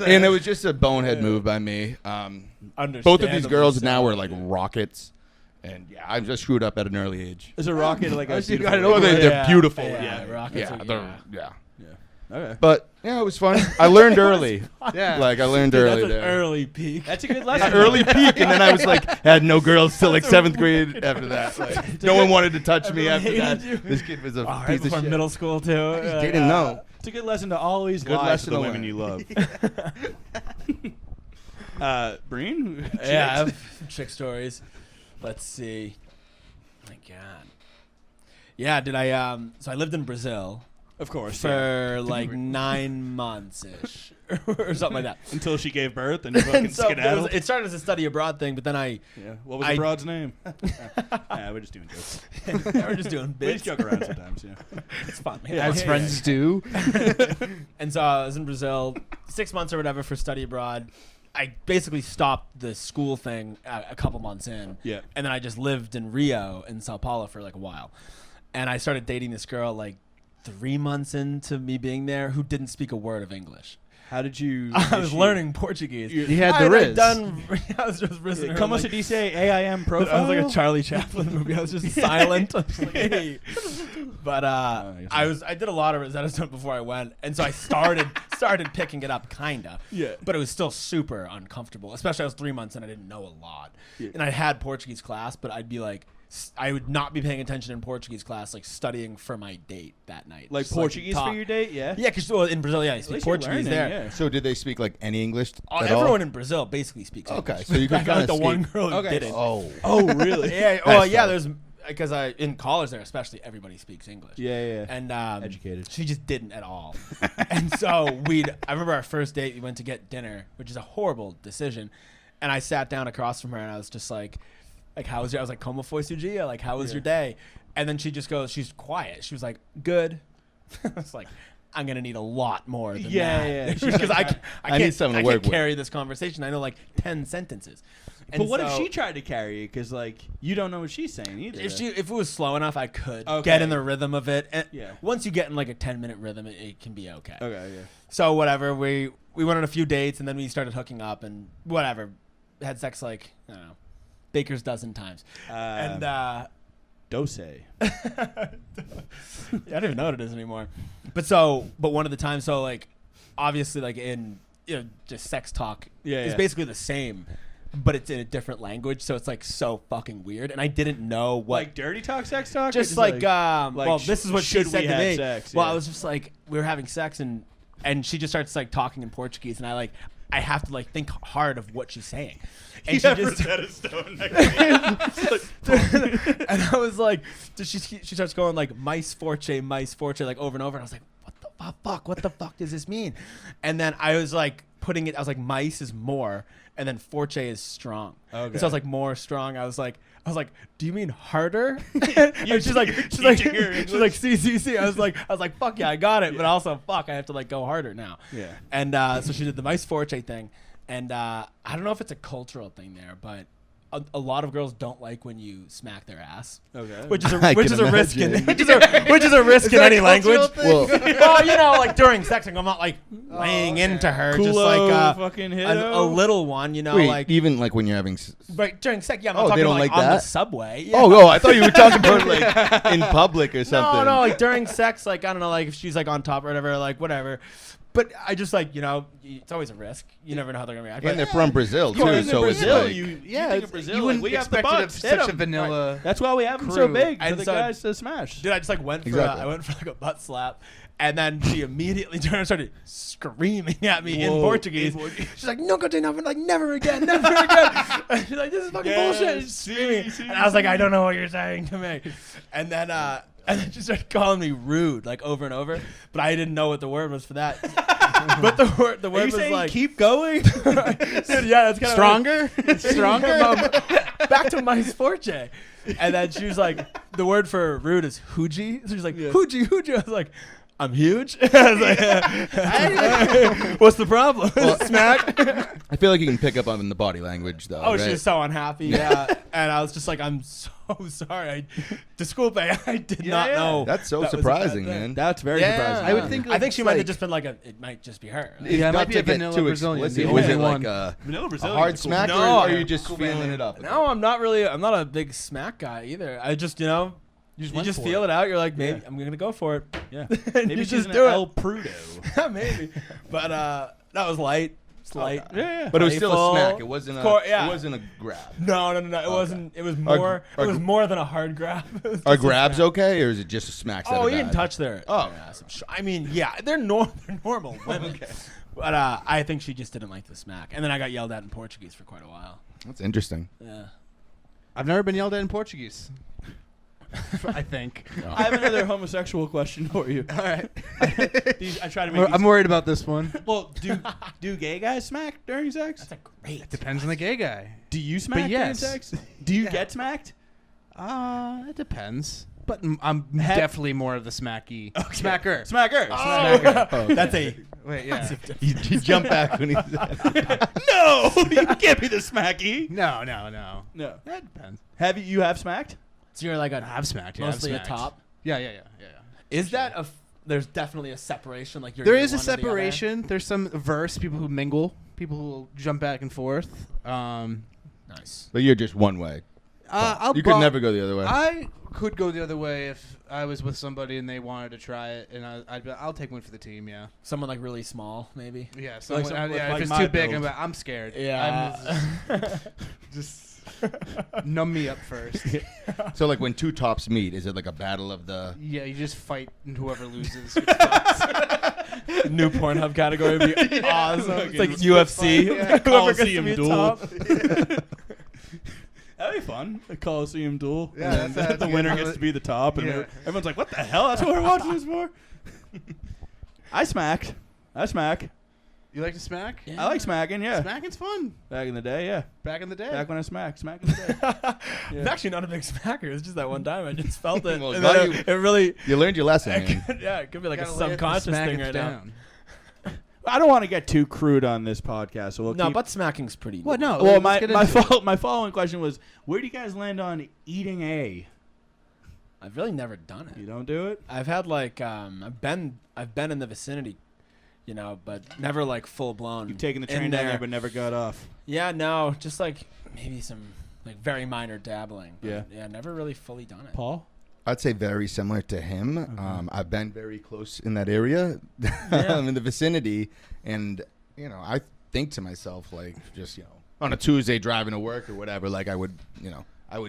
And it was just a bonehead move by me. Both of these girls now are like rockets, and yeah, I just screwed up at an early age. There's a rocket like a you beautiful got it Oh, over they're, with. they're beautiful. Yeah, rockets yeah, are- they're, yeah. yeah. Okay. But yeah, it was fun. I learned early. Yeah. Like I learned Dude, early that's an there. early peak. That's a good An lesson. early peak, and then I was like, had no girls till like 7th grade. After that, like, no one wanted to touch me Everyone after that. hated you. This kid was a Right piece of before shit. middle school too. Didn't know. It's a good lesson to always Good lie to lesson the to women learn. you love. Breen? Yeah, I have chick stories. Let's see. My God. Yeah, did I? So I lived in Brazil Of course. for like 9 months ish, or something like that. Until she gave birth and you fucking And so it, skedaddled. it started as a study abroad thing, but then I Yeah. What was I- the broad's name? We're just doing jokes. we're just doing We bits. just joke around sometimes. Yeah. It's fun. As friends do. And so I was in Brazil 6 months or whatever for study abroad. I basically stopped the school thing a couple months in. Yeah. And then I just lived in Rio in Sao Paulo for like a while. And I started dating this girl like 3 months into me being there who didn't speak a word of English. How did you? I was learning Portuguese. You had the I RIZZ. I was just rizzing her. Como like, se dice AIM I profile? was like a Charlie Chaplin movie. I was just silent. I was like, hey. But I did a lot of Rosetta Stone before I went, and so I started picking it up, kinda. Yeah. But it was still super uncomfortable, especially I was 3 months and I didn't know a lot. Yeah. And I had Portuguese class, but I'd be like, I would not be paying attention in Portuguese class, like studying for my date that night. Like Just, Portuguese talk. for your date? Yeah. Yeah, because in Brazil, yeah, you At speak least you're Portuguese learning, there. yeah. So did they speak like any English at Everyone all? in Brazil basically speaks Okay, English. so you could I got like kinda the one speak- girl who Okay. didn't. Oh. Oh, really? Yeah, well, Nice, yeah. though. There's because in college there, especially everybody speaks English. Yeah. And Educated. She just didn't at all. And so I remember our first date. We went to get dinner, which is a horrible decision. And I sat down across from her, and I was just like, how was your? I was like, "Como foi seu dia?" Like, how was your day? And then she just goes, she's quiet. She was like, "Good." I was like, I'm gonna need a lot more than Yeah. that. Because I I need can't, someone to I work can't with. carry this conversation. I know like 10 sentences. But And what if so- she tried to carry you? Because like you don't know what she's saying either. If it was slow enough, I could Okay. get in the rhythm of it. And Yeah. once you get in like a 10-minute rhythm, it can be okay. Okay. Yeah. So whatever, we went on a few dates and then we started hooking up and whatever, had sex like I don't know, baker's dozen times. And Dose. I don't even know what it is anymore. But one of the times, so like obviously like in just sex talk is basically the same, but it's in a different language, so it's like so fucking weird. And I didn't know what Like dirty talk, sex talk. or just like well, sh- this is what she should said we to have me. sex? Well, Yeah. I was just like we were having sex and she just starts like talking in Portuguese, and I I have to like think hard of what she's saying. And You she ever just set a stone next to you? and I was like, she starts going like mice forte, like over and over. And I was like, what the fuck? What the fuck does this mean? And then I was like putting it. I was like, mice is more, and then forte is strong. Okay. And so I was like, more strong. I was like, do you mean harder? And she's like, see. I was like, fuck yeah, I got it. But also, fuck, I have to like go harder now. Yeah. And so she did the mice forte thing, and I don't know if it's a cultural thing there, but a lot of girls don't like when you smack their ass. Okay. Which is I a can risk in imagine. which is a risk in any language. Well, Well, you know, like during sexing, I'm not like laying into her, just Culo like fucking a hito? little one, you know, wait, like even like when you're having. but during sex. Yeah, I'm Oh, not they talking don't about, like like on the that? subway. Yeah. Oh, I thought you were talking about like in public or something. No, like during sex, like I don't know, like if she's like on top or whatever, like whatever. But I just like, you know, it's always a risk. You never know how they're gonna react. And they're from Brazil You're too, in so it's Brazil, like. you Yeah, think of Brazil, you like, wouldn't we have the expect it butts, of hit such a 'em. vanilla. That's why we have them so crew. big for And the so- guys to smash. Dude, I just like went for Exactly. I went for like a butt slap, and then she immediately turned and started screaming at me in Whoa, Portuguese. in Portuguese. She's like, "No, continue, like never again, never again." And she's like, "This is fucking bullshit." And she's screaming, and I was like, "I don't know what you're saying to me." And then she started calling me rude, like over and over, but I didn't know what the word was for that. But the word Are was you saying like, keep going? dude, yeah, that's kind Stronger? Stronger? back to my forte. And then she was like, the word for rude is hooji. So she's like, Yeah. hooji. I was like, I'm huge. I was like, what's the problem? Smack. I feel like you can pick up on the body language though. Oh, right? she was so unhappy. Yeah. And I was just like, I'm so sorry. Disculpe, I did not yeah. know. That's so that was a bad surprising, thing. man. That's very Yeah. surprising. I would think. I think she it's might have like- just been like, it might just be her. Yeah, it Not might be to a get vanilla too Brazilian. explicit, The was only it like one. a Vanilla a Brazilian. hard is cool. smack, No, or are yeah. you just Cool feeling band. it up? No, I'm not a big smack guy either. I just, you know, you went just for feel it out. You're like, maybe Yeah. I'm gonna go for it. Yeah. And Maybe you she's just an do El it. Prudo. Maybe. But that was light. It's light. Yeah. But it was still a Playful. smack. It wasn't Of course, yeah. It wasn't a grab. No. It wasn't. It was more. are it was more than a hard grab. It was Are just a grabs smack. okay, or is it just smacks? that Oh, are you didn't bad? touch their. Oh. their ass, I'm sure. I mean, yeah, they're normal women. Okay. But I think she just didn't like the smack, and then I got yelled at in Portuguese for quite a while. That's interesting. Yeah. I've never been yelled at in Portuguese. I think. I have another homosexual question for you. All right. I try to make. I'm worried about this one. Well, do gay guys smack during sex? That's a great. Depends on the gay guy. Do you smack yes. during sex? Do you Yeah. get smacked? It depends. But I'm definitely more of the smacky. Smacker. Smacker. Smacker. That's a. Wait, yeah. You jump back when he said. No, you can't be the smacky. No. No. That depends. You have smacked? So you're like a I've smacked. Yeah, mostly I've a smacked. top. Yeah. Is that a? There's definitely a separation. Like you're. There either is a one or the other? separation. There's some verse people who mingle, people who will jump back and forth. Nice. But you're just one way. I'll You could never go the other way. I could go the other way if I was with somebody and they wanted to try it, and I'd be, I'll take one for the team. Yeah. Someone like really small, maybe. Yeah. Like someone with, yeah. like, If it's my too big, build. I'm scared. Yeah. Just numb me up first. So like when two tops meet, is it like a battle of the? Yeah, you just fight, and whoever loses. New Pornhub category would be awesome. It's like Fucking UFC. Yeah. Whoever gets to Coliseum be duel. top. That'd be fun. A Coliseum duel. Yeah, And that's the good. winner gets to be the top, and Yeah. everyone's like, "What the hell? That's what we're watching this for." I smacked. You like to smack? I like smacking. Yeah. Smacking's fun. Back in the day, yeah. Back in the day. Back when I smacked in the day. I'm actually not a big smacker. It's just that one time I just felt it. Well, And glad then you- it really. You learned your lesson, man. Yeah, it could be like a Gotta lay it to subconscious smack thing it right now. down. I don't want to get too crude on this podcast, so we'll No, keep. butt smacking's pretty. What? No. Well, let's get my into it. my following question was, where do you guys land on eating A? I've really never done You it. don't do it? I've had like I've been in the vicinity, you know, but never like full blown. You've taken the train in down there, but never got off. Yeah, no, just like maybe some like very minor dabbling. But Yeah. yeah, never really fully done it. Paul? I'd say very similar to him. Okay. I've been very close in that area, Yeah. in the vicinity, and I think to myself like, just on a Tuesday driving to work or whatever, like I would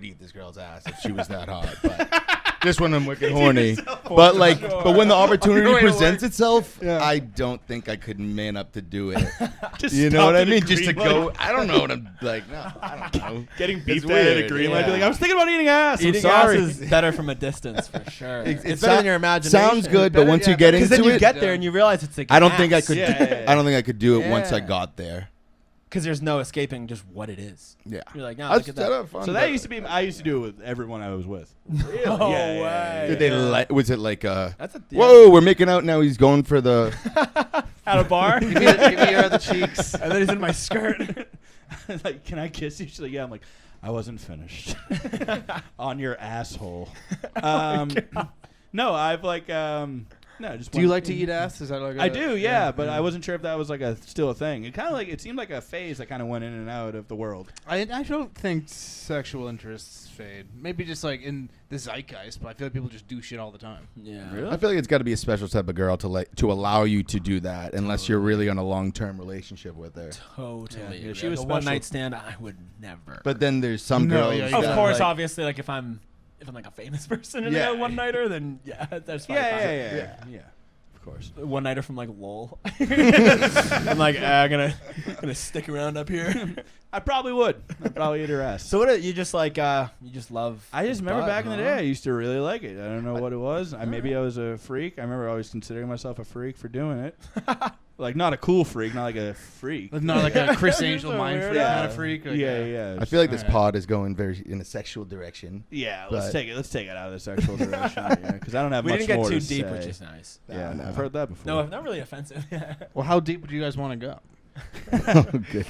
eat this girl's ass if she was that hot. But Just when I'm wicked horny. But like, but when the opportunity Way to presents work. itself, Yeah. I don't think I could man up to do it. Just You know stop what I at a mean? Just to green go. light. I don't know what I'm like. No, I don't know. Getting It's beeped at a weird, green light. Be yeah. like, I was thinking about eating ass. I'm Eating sorry. ass is better from a distance for sure. It It's better than your imagination. Sounds good, but Better- once yeah, you get better- Because into then you it, get there and you realize it's like I don't think I ass. could. Yeah. I don't think I could do it once I Yeah. got there. Because there's no escaping just what it is. Yeah. You're like, no, That's look at that. fun, So but- that used to be. I used to do it with everyone I was with. Really? No way. Did they was it like That's a whoa, we're making out now, he's going for the At a bar. give me your other cheeks. And then he's in my skirt. Like, can I kiss you? She's like, yeah. I'm like, I wasn't finished. On your asshole. No, I've like no. Just Do you like to eat ass? Is that like I do, yeah, but I wasn't sure if that was like still a thing. It kind of like it seemed like a phase that kind of went in and out of the world. I don't think sexual interests fade. Maybe just like in the zeitgeist, but I feel like people just do shit all the time. Yeah. I feel like it's got to be a special type of girl to allow you to do that, unless you're really on a long-term relationship with her. Totally. Yeah, Yeah, she was a special. one-night stand, I would never. But then there's some No, girls. yeah, you of gotta, course, like, obviously, like if I'm like a famous person and Yeah. a one-nighter, then yeah, that's fine. Yeah. Of course. One-nighter from like LOL. I'm like, I'm gonna stick around up here. I probably would. I'd probably eat her ass. So what? You just like you just love? I just remember butt, back in the huh? day, I used to really like it. I don't know what it was. Maybe I was a freak. I remember always considering myself a freak for doing it. Like, not a cool freak, not like a freak. Not like a Chris Angel So mind weird. freak Yeah. kind of freak. Like, Yeah. I feel like this Alright. pod is going very in a sexual direction. Yeah, But- let's take it out of the sexual direction. Because I don't have We much didn't get more too to deep, say. which is nice. Yeah, No. I've heard that before. No, not really offensive. Well, how deep would you guys want to go? Oh, good.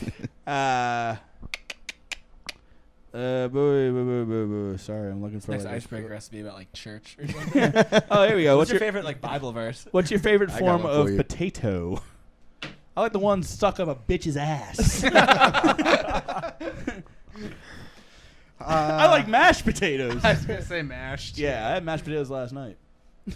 Boo. Sorry, I'm looking for Next like a- icebreaker has to be about like church or something. Oh, here we go. What's your favorite like Bible verse? What's your favorite I got form one of for you. potato? I like the one stuck up a bitch's ass. I like mashed potatoes. I was gonna say mashed. Yeah, I had mashed potatoes last night.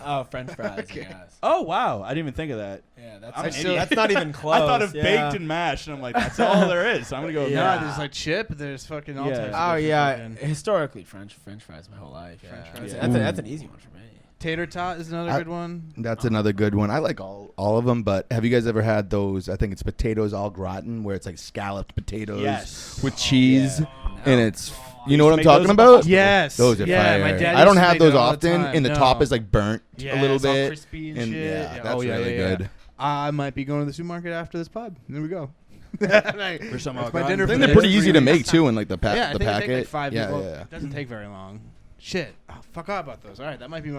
Oh, French fries. Yes. Oh wow, I didn't even think of that. Yeah, I'm an idiot. that's not even close. I thought of yeah. baked and mashed, and I'm like, that's all there is. So I'm gonna go with No, mashed. there's like chip. There's fucking all Yeah. types. Of Oh different yeah, fucking- historically French fries my whole life. French Yeah. fries. That's an easy one for me. Tater tot is another I- good one. That's another good one. I like all of them, but have you guys ever had those? I think it's potatoes au gratin, where it's like scalloped potatoes Yes. with cheese, yeah. and it's We you know used what to I'm make talking those about? Yes. Those are yeah, fire. my dad I don't used to have make those that all the often, time. and the No. top is like burnt Yeah, a little it's all bit. crispy and, and shit. yeah, that's really yeah. good. I might be going to the supermarket after this pod. There we go. For some That's au my gratin. dinner I for think the they're pretty next easy 3 to weeks. make too, in like the Yeah, I the think they packet. take like 5 yeah, well, yeah. It doesn't take very long. Shit. Oh, forgot about those. All right, that might be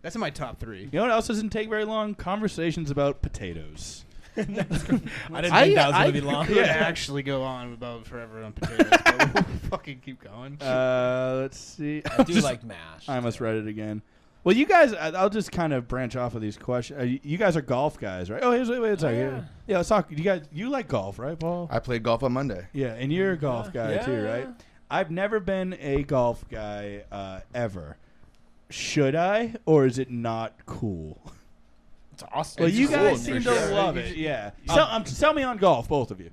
that's in my top 3. You know what else doesn't take very long? Conversations about potatoes. I didn't think that was gonna be long. could actually go on about forever on potatoes, but we'll fucking keep going. Let's see. I do like mash. I almost read it again. Well, you guys, I'll just kind of branch off of these questions. You guys are golf guys, right? Oh, wait a second. yeah. Yeah, let's talk. You like golf, right, Paul? I played golf on Monday. Yeah, and you're a golf guy Yeah. too, right? I've never been a golf guy ever. Should I, or is it not cool? It's awesome. Well, It's you cool, guys for seem sure. to love it. Yeah. Sell me on golf, both of you,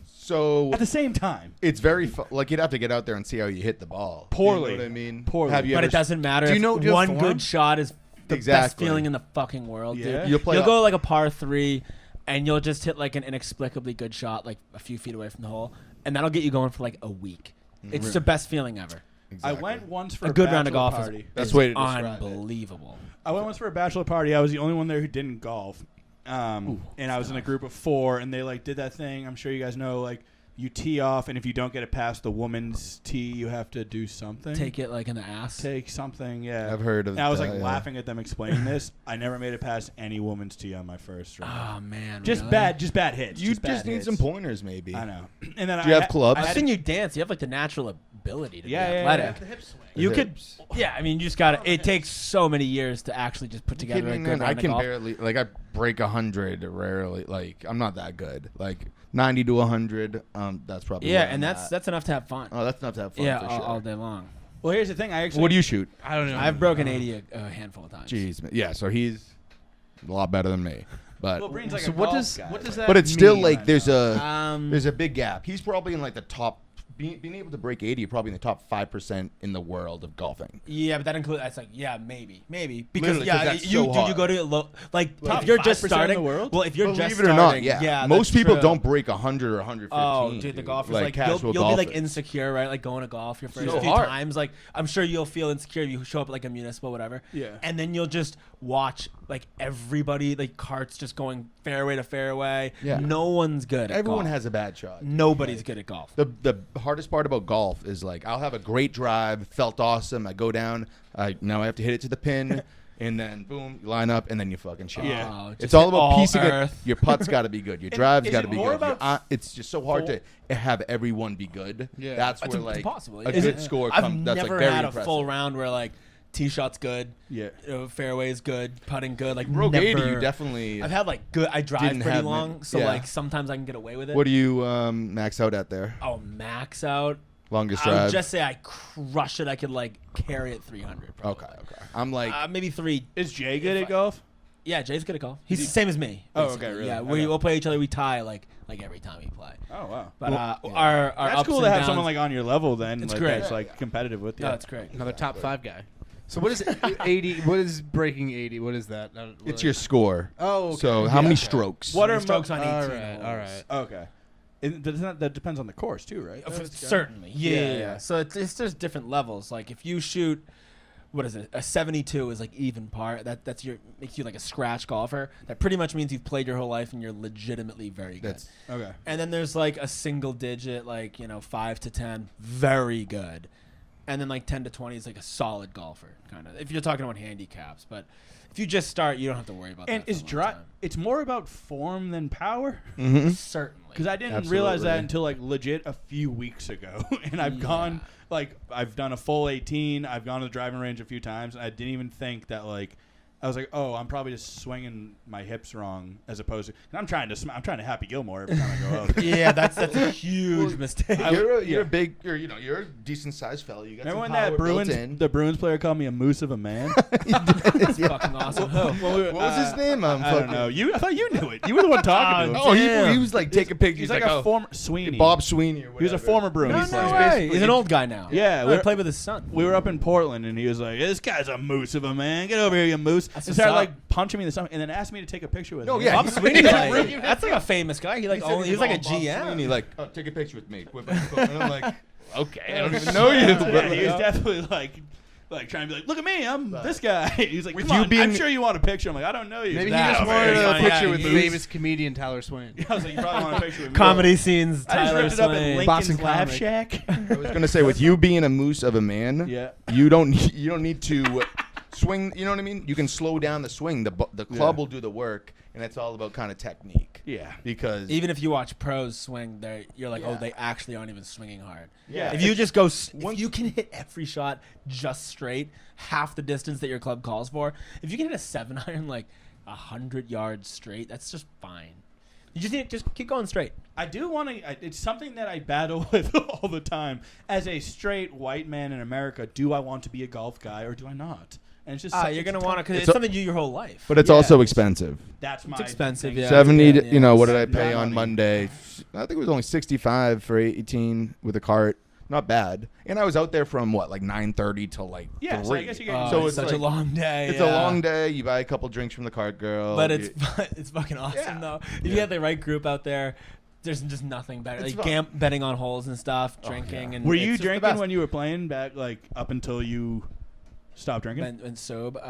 So at the same time. it's very like you'd have to get out there and see how you hit the ball. Poorly. You know what I mean? Poorly. Have you But ever it doesn't matter. Do you if know- do you have one form? good shot is the best Exactly. feeling in the fucking world, Yeah. dude. You'll play You'll a- go like a par 3, and you'll just hit like an inexplicably good shot, like a few feet away from the hole, and that'll get you going for like a week. It's the best feeling ever. Exactly. I went once for A good round of bachelor golf party. That's is the way to describe it. unbelievable. I went once for a bachelor party. I was the only one there who didn't golf. And I was in a group of 4, and they like did that thing. I'm sure you guys know, like you tee off, and if you don't get it past the woman's tee, you have to do something. Take it like in the ass. Take something. Yeah, I've heard of And I was that, like yeah. laughing at them explaining this. I never made it past any woman's tee on my first round. Oh man, just really? bad hits. You bad just need hits. some pointers, maybe. I know. And then Do you have clubs? I I've had- seen you dance. You have like the natural ability to Yeah, be yeah, athletic. The hip swing. You The could, hips. yeah. I mean, you just gotta. It takes so many years to actually just put together a Kidding, good man? I round of can golf. barely like I break 100 rarely. Like I'm not that good. Like 90 to 100. That's probably Yeah, where and I'm that's at. enough to have fun. Oh, that's enough to have fun. yeah, for all, sure. all day long. Well, here's the thing. I actually. What do you shoot? I don't know. I've broken 80 a handful of times. Jeez, man. Yeah. So he's a lot better than me, but Well, So what does that? but it's still mean? like there's Um, a big gap. He's probably in like the top being able to break 80, you're probably in the top 5% in the world of golfing. Yeah, but that includes. It's like maybe because Literally, 'cause that's so you hard. go to like Top if you're just 5% of starting the world? Well, if you're Believe just it or starting, not, yeah, most that's people true. don't break 100 or 115. Oh, dude, the golfers like casual you'll be like golfers. insecure, right? Like going to golf your first So few hard. times. Like I'm sure you'll feel insecure if you show up at like a municipal, whatever. Yeah. And then you'll just watch like everybody, like carts just going fairway to fairway. Yeah. No one's good. At Everyone golf. has a bad shot. Nobody's good at golf. The hardest part about golf is like I'll have a great drive, felt awesome. I go down, now I have to hit it to the pin, and then boom, you line up, and then you fucking shit. Yeah. Oh, It's just all hit about piecing it. earth. Your putt's got to be good. Your drive's is got to it be more good. about It's just so hard to have everyone be good. Yeah. That's It's where like impossible. a Is good it? score I've comes. That's never like very had impressive. a full round where like tee shot's good, Yeah. fairway's good, putting good. Like Broke never, 80, you definitely. I've had like good. I drive didn't pretty have long, many- so yeah. like sometimes I can get away with it. What do you max out at there? Oh, max out. Longest I would drive. just say I crush it. I could like carry it 300. Probably. Okay. I'm like Maybe 3. Is Jay good at golf? Yeah, Jay's good at golf. He's the same as me. Oh, basically. okay, really? Yeah, Okay. we'll play each other. We tie like every time we play. Oh wow. But our That's ups cool and to have downs, someone like on your level then. It's like, great. That's like competitive with you. No, it's great. Another top 5 guy. So what is 80? What is breaking 80? What is that? it's your score. Oh, okay. So how many strokes? What How are many strokes on 18 All right. holes? All right. Okay. That depends on the course too, right? Certainly. Yeah. Yeah. So it's there's different levels. Like if you shoot, what is it? A 72 is like even par. That's makes you like a scratch golfer. That pretty much means you've played your whole life and you're legitimately very good. That's Okay. And then there's like a single digit, like 5 to 10, very good. And then like 10 to 20 is like a solid golfer, kind of. If you're talking about handicaps, but if you just start, you don't have to worry about And that. is dry? it's more about form than power? Certainly. Because I didn't realize that Absolutely. until like legit a few weeks ago, and I've Yeah. gone I've done a full 18. I've gone to the driving range a few times, and I didn't even think that like. I was like, oh, I'm probably just swinging my hips wrong, as opposed to. And I'm trying to Happy Gilmore every time I go out. Yeah, that's a huge mistake. You're a big, you're a decent sized fella. You got Remember when some power that built in. the Bruins player called me a moose of a man? That's fucking awesome. What was his name? I don't know. I thought you knew it. You were the one talking to him. Oh, Damn. he was like taking pictures. He's like oh, a former Sweeney. Bob Sweeney or whatever. He was a former Bruin. No, He's no like- way. He's an old guy now. Yeah, I we're- played with his son. We were up in Portland, and he was like, "This guy's a moose of a man. Get over here, you moose!" That's And what's started up. like punching me in the stomach, and then asked me to take a picture with him. Oh, yeah. Bob Sweeney, Yeah. like, that's like a famous guy. He was like a GM. Sweeney, like, oh, take a picture with me. And I'm like, okay, I don't even know you. Yeah, he was definitely like trying to be like, "Look at me, I'm this guy." He's like, With "Come you on, being- I'm sure you want a picture." I'm like, "I don't know you." Maybe He's he like, just "Oh, wanted very a fine." picture Yeah, with he- famous comedian Tyler Swain. I was like, "You probably want a picture with me." Comedy scenes. I just Tyler ripped it up at Swain. Boston Lincoln's Laugh comic. Shack. I was gonna say, with you being a moose of a man, Yeah. you don't need to swing. You know what I mean? You can slow down the swing. The club Yeah. will do the work, and it's all about kind of technique. Yeah. Because Even if you watch pros swing, you're like, Yeah. oh, they actually aren't even swinging hard. Yeah. If you just go, if you can hit every shot just straight, half the distance that your club calls for, if you can hit a 7-iron like 100 yards straight, that's just fine. You just need to just keep going straight. I do want to. It's something that I battle with all the time. As a straight white man in America, do I want to be a golf guy or do I not? And it's just You're gonna want to because it's It's a- something you do your whole life. but it's Yeah. also expensive. That's my. It's expensive, thing. yeah. 70, Yeah, you know, what did I Not pay on money. Monday? I think it was only 65 for 18 with a cart. Not bad. And I was out there from like 9:30 till like Yeah, 3. so I guess you get. Oh, So it's it's such a like- long day. It's yeah. a long day. You buy a couple drinks from the cart girl. But You- it's fucking awesome Yeah. though. If you have the right group out there, there's just nothing better. It's Like fun. betting on holes and stuff, drinking yeah. and Were it's you just the drinking best. when you were playing back, like up until you stopped drinking? when sober?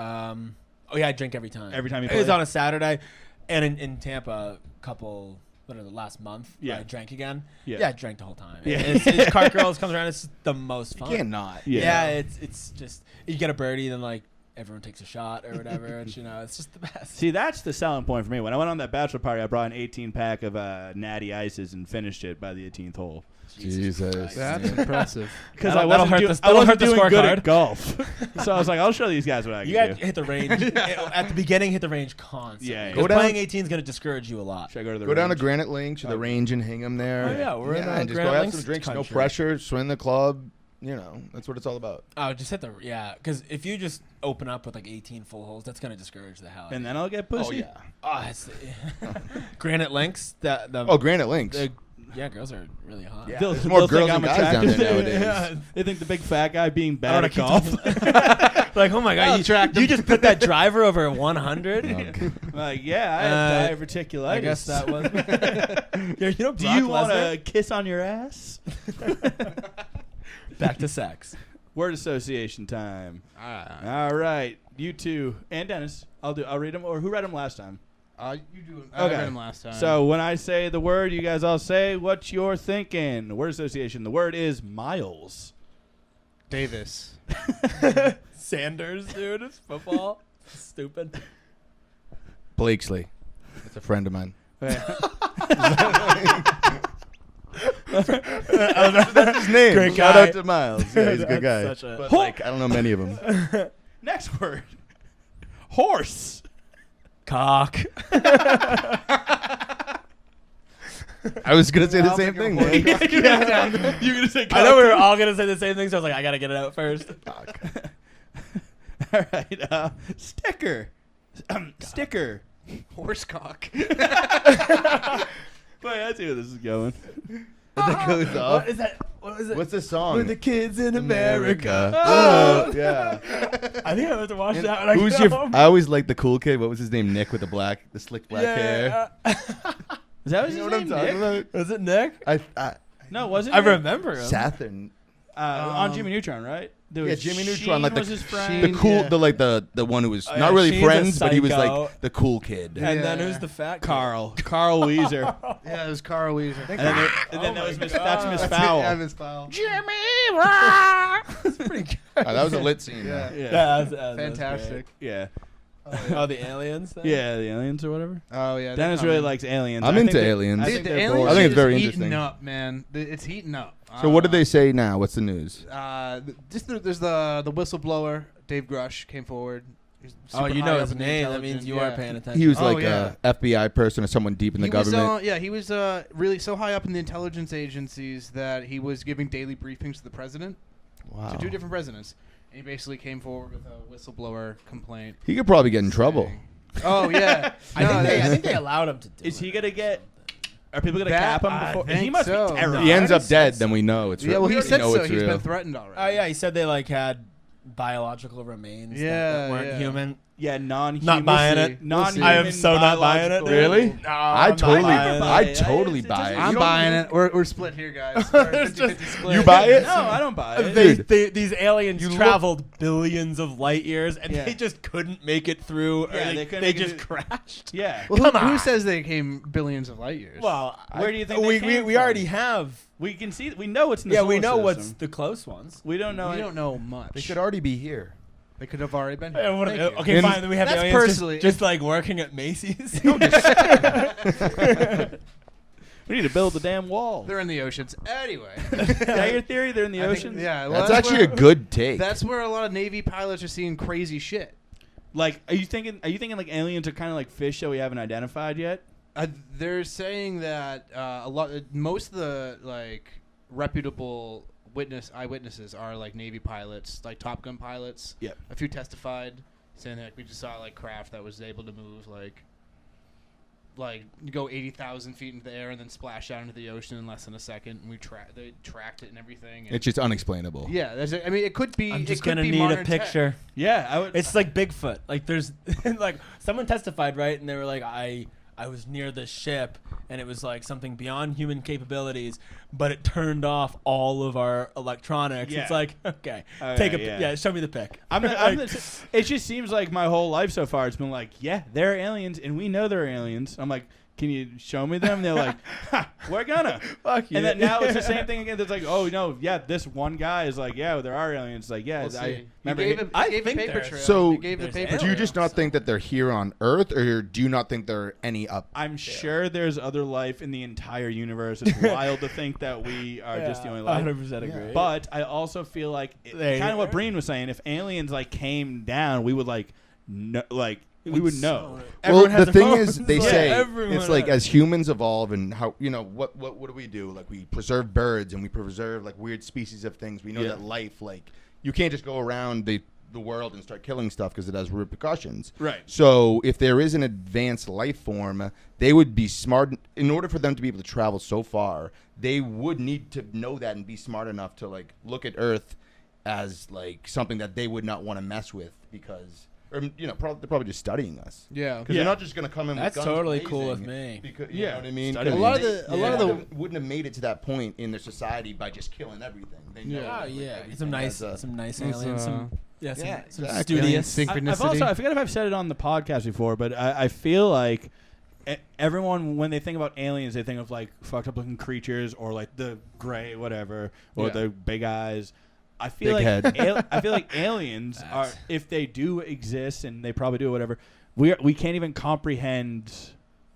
Oh yeah, I drink every time. Every time you It was play? on a Saturday, and in Tampa, the last month, Yeah. I drank again. Yeah. Yeah, I drank the whole time. Yeah. It's cart girls comes around. It's the most you fun. can't not. Yeah, it's just you get a birdie, then like everyone takes a shot or whatever. And, it's just the best. See, that's the selling point for me. When I went on that bachelor party, I brought an 18 pack of Natty Ices and finished it by the 18th hole. Jesus. That's impressive. Because That'll- I that'll hurt wasn't, the- I that'll wasn't hurt the doing good scorecard. at golf. So I was like, I'll show these guys what I You can got do. to hit the range at the beginning. Hit the range constantly. Yeah, yeah. Because Go down- playing 18 is going to discourage you a lot. Should I go to the Go down to range? Granite Link to the range in Hingham there. Oh, yeah, we're in, and just Granite go have Links some drinks. No country. pressure. Swing the club. that's what it's all about. Oh, just hit because if you just open up with like 18 full holes, that's gonna discourage the hell. out of And you. then I'll get pussy. Oh yeah. Oh, it's Granite Links. Granite Links. Yeah, girls are really hot. Yeah. They'll- There's more they'll think girls I'm than guys down attractive. there nowadays. They think the big fat guy being I bad wanna at keep golf. like, oh my god, you just put that driver over 100. Like, yeah, I have diverticulitis. I guess that was. Do you want a kiss on your ass? Back to sex? Word association time. All right, you two and Dennis. I'll read them. Or who read them last time? You do. Okay. I read him last time. So when I say the word, you guys all say what you're thinking. Word association. The word is Miles. Davis. Sanders, dude. It's football. Stupid. Blakesley. That's a friend of mine. That's his name. Great Shout guy. out to Miles. Yeah, he's a good guy. That's such a- But like, I don't know many of them. Next word. Horse. Cock. I was gonna say the I'll same take a thing, horse. man. You're gonna say. I know we were all gonna say the same thing, so I was like, I gotta get it out first. All right. Sticker. Sticker. Horsecock. Wait, I see where this is going. That goes off. What is that? What is it? What's the song? With the kids in America. Oh, yeah. I think I have to watch And that when I who's get your? home. I always liked the cool kid. What was his name? Nick with the slick black hair. Is that You know what I'm talking about? Was it Nick? No, wasn't I it? remember him. Saturn. On Jimmy Neutron, right? There Yeah, was Jimmy Neutron, Sheen like the- was his friend. Sheen. The cool, Yeah. the one who was Oh, not yeah, really Sheen's a friends, but he was psycho. like the cool kid. And Yeah. then who's the fat kid? Carl Weezer. Yeah, it was Carl Weezer. And then that was that's Miss Fowl. Yeah, Miss Fowl. That's pretty good. Oh, that was a lit scene. Yeah. Yeah. That's Fantastic. Yeah. Oh, the aliens thing? Yeah, the aliens or whatever. Oh yeah. Dennis really likes aliens. I'm I into think they- aliens. I Dude, think the they're aliens boring. I think it's is very eating interesting. up, man. It's heating up. So what did they say now? What's the news? There's the whistleblower Dave Grush came forward. He's Oh, super you high know up his in the name. That means intelligence- you are yeah. paying attention. He was Oh, like yeah. a FBI person or someone deep in the He government. Was, he was really so high up in the intelligence agencies that he was giving daily briefings to the president, Wow. to two different presidents. And he basically came forward with a whistleblower complaint. He could probably get in trouble. saying- Oh yeah, I think they allowed him to do Is it. he gonna get? Are people gonna That- cap him I before? He think must so. be terrified. He ends up said dead, so. then we know it's real. Yeah, well, We he already said know so. it's He's real. been threatened already. Oh yeah, he said they like had biological remains Yeah, that weren't yeah. human. Yeah, non-human. Not buying see. it. We'll see. Non-human. I am so not buying it, biological- dude. Really? No, I I'm not totally, buying it. I it. totally It buy doesn't- it. I'm You don't- buying it. We're split here, guys. We're 50-50 split. You buy it? No, I don't buy it. Dude. These aliens You look- traveled billions of light years, and Yeah. they just couldn't make it through. Or Yeah, they they couldn't make it just through- crashed. Yeah. Well, Come who on. says they came billions of light years? Well, Where do you think we they came we from? already have? We can see. We know what's in the Yeah, solar we know what's system. the close ones. We don't know. we don't know much. They could already be here. They could have already been. Here. Thank you. Okay, And- fine. Then we have That's aliens personally- just like working at Macy's. We need to build the damn wall. They're in the oceans. Anyway. Is that your theory? They're in the I think- ocean. yeah, well, That's actually a good take. That's where a lot of Navy pilots are seeing crazy shit. Like, are you thinking like aliens are kind of like fish that we haven't identified yet? They're saying that most of the like reputable eyewitnesses are like Navy pilots, like Top Gun pilots. Yep. A few testified saying that we just saw like craft that was able to move like go 80,000 feet into the air and then splash out into the ocean in less than a second. And they tracked it and everything. And It's just unexplainable. yeah, I mean, it could be. I'm just it could gonna be need a modern tech. picture. Yeah, I would. It's like Bigfoot. Like there's like someone testified, right? And they were like, I was near this ship and it was like something beyond human capabilities, but it turned off all of our electronics. Yeah. It's like, okay, Oh, take yeah. a show me the pic. It just seems like my whole life so far, it's been like, yeah, they're aliens, and we know they're aliens. I'm like, can you show me them? And they're like, ha, we're gonna. Fuck you. And then now it's the same thing again. It's like, oh no, yeah, this one guy is like, yeah, there are aliens. Like, yeah, We'll see. I remember. He I gave a think paper there's- trail. So, He gave the there's paper aliens. Do you trail, just not so- think that they're here on Earth, or do you not think there are any up? I'm sure there's other life in the entire universe. It's wild to think that we are just the only life. 100% agree. But I also feel like They- kind of what Breen was saying. If aliens like came down, we would like we would know. Well, Everyone has the their thing phones. is, they Yeah, say everyone it's like has. as humans evolve and how what do we do? Like we preserve birds and we preserve like weird species of things. We know Yeah. that life, like you can't just go around the world and start killing stuff because it has repercussions. Right. So if there is an advanced life form, they would be smart. In order for them to be able to travel so far, they would need to know that and be smart enough to like look at Earth as like something that they would not want to mess with because. Or, they're probably just studying us. Yeah. Because they're not just going to come in That's with guns totally cool blazing with me. Because, Yeah. you know what I mean? Studying. A lot of the- wouldn't have made it to that point in their society by just killing everything. They know Yeah. Oh like, yeah, everything some nice, has a- some nice It's, aliens. Some some exactly. studious. I've also, I forget if I've said it on the podcast before, but I feel like everyone, when they think about aliens, they think of like fucked up looking creatures or like the gray whatever or Yeah. the big eyes. I feel Big like head. I feel like aliens are, if they do exist, and they probably do, whatever. We can't even comprehend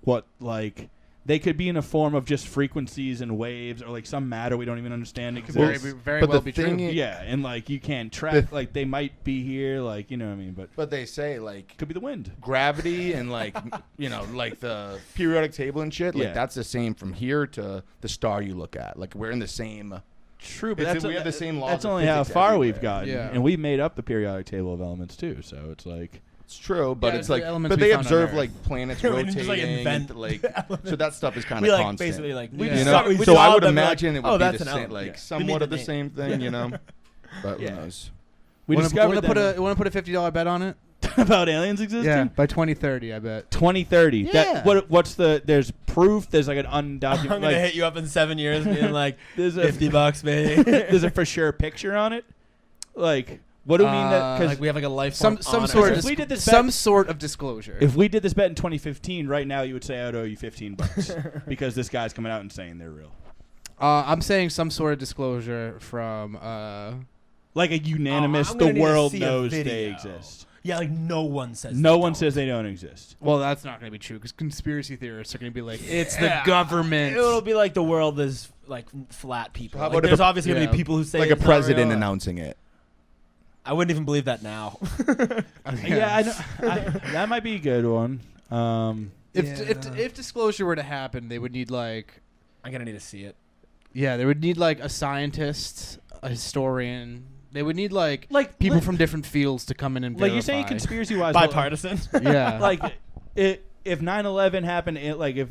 what like they could be in a form of just frequencies and waves or like some matter we don't even understand. It could very, be, very but well the be thing true. is- yeah, and like you can't track. Like they might be here, like you know what I mean, but But they say like could be the wind. gravity and like like the periodic table and shit. Like Yeah. that's the same from here to the star you look at. Like we're in the same. True, but It's- that's we have the same laws That's of only how physics far we've everywhere. gotten, Yeah. and we made up the periodic table of elements too. So it's like, It's true, but Yeah, it's the like, elements but we they found on observe Earth. like planets We didn't rotating, just, like, invent and, like elements. so that stuff is kind We of like constant. basically like We we just You just know, saw- we so just I saw would them, like, imagine it would oh, be that's the an same, element. like Yeah. We somewhat need of the the name. same thing, you know. But Yeah. who knows? we Want discovered to put them a $50 bet on it? about aliens existing. Yeah, by 2030, I bet. 2030. Yeah. What's the? There's proof. There's like an I'm undocumented. gonna Like, hit you up in 7 years, being like there's a $50, baby. there's a for sure picture on it. Like, what do we mean that? Because Like we have like a life Some form sort honor. of If we did this some bet- sort of disclosure. if we did this bet in 2015, right now you would say I would owe you $15 because this guy's coming out and saying they're real. I'm saying some sort of disclosure from Like a unanimous, I'm the gonna need to world see a knows video. they exist. Yeah, like no one says. No they one don't. says they don't exist. Well, that's not going to be true because conspiracy theorists are going to be like, it's the Yeah. government. It'll be like the world is like flat people. How Like, about if there's a- obviously gonna yeah. be people who say Like a it's not president real. announcing it. I wouldn't even believe that now. Yeah, I know. That might be a good one. If disclosure were to happen, they would need like, I'm gonna need to see it. yeah, they would need like a scientist, a historian. They would need like people li- from different fields to come in and like you're saying verify. conspiracy wise, Bipartisan. Yeah. like if 9/11 happened, like if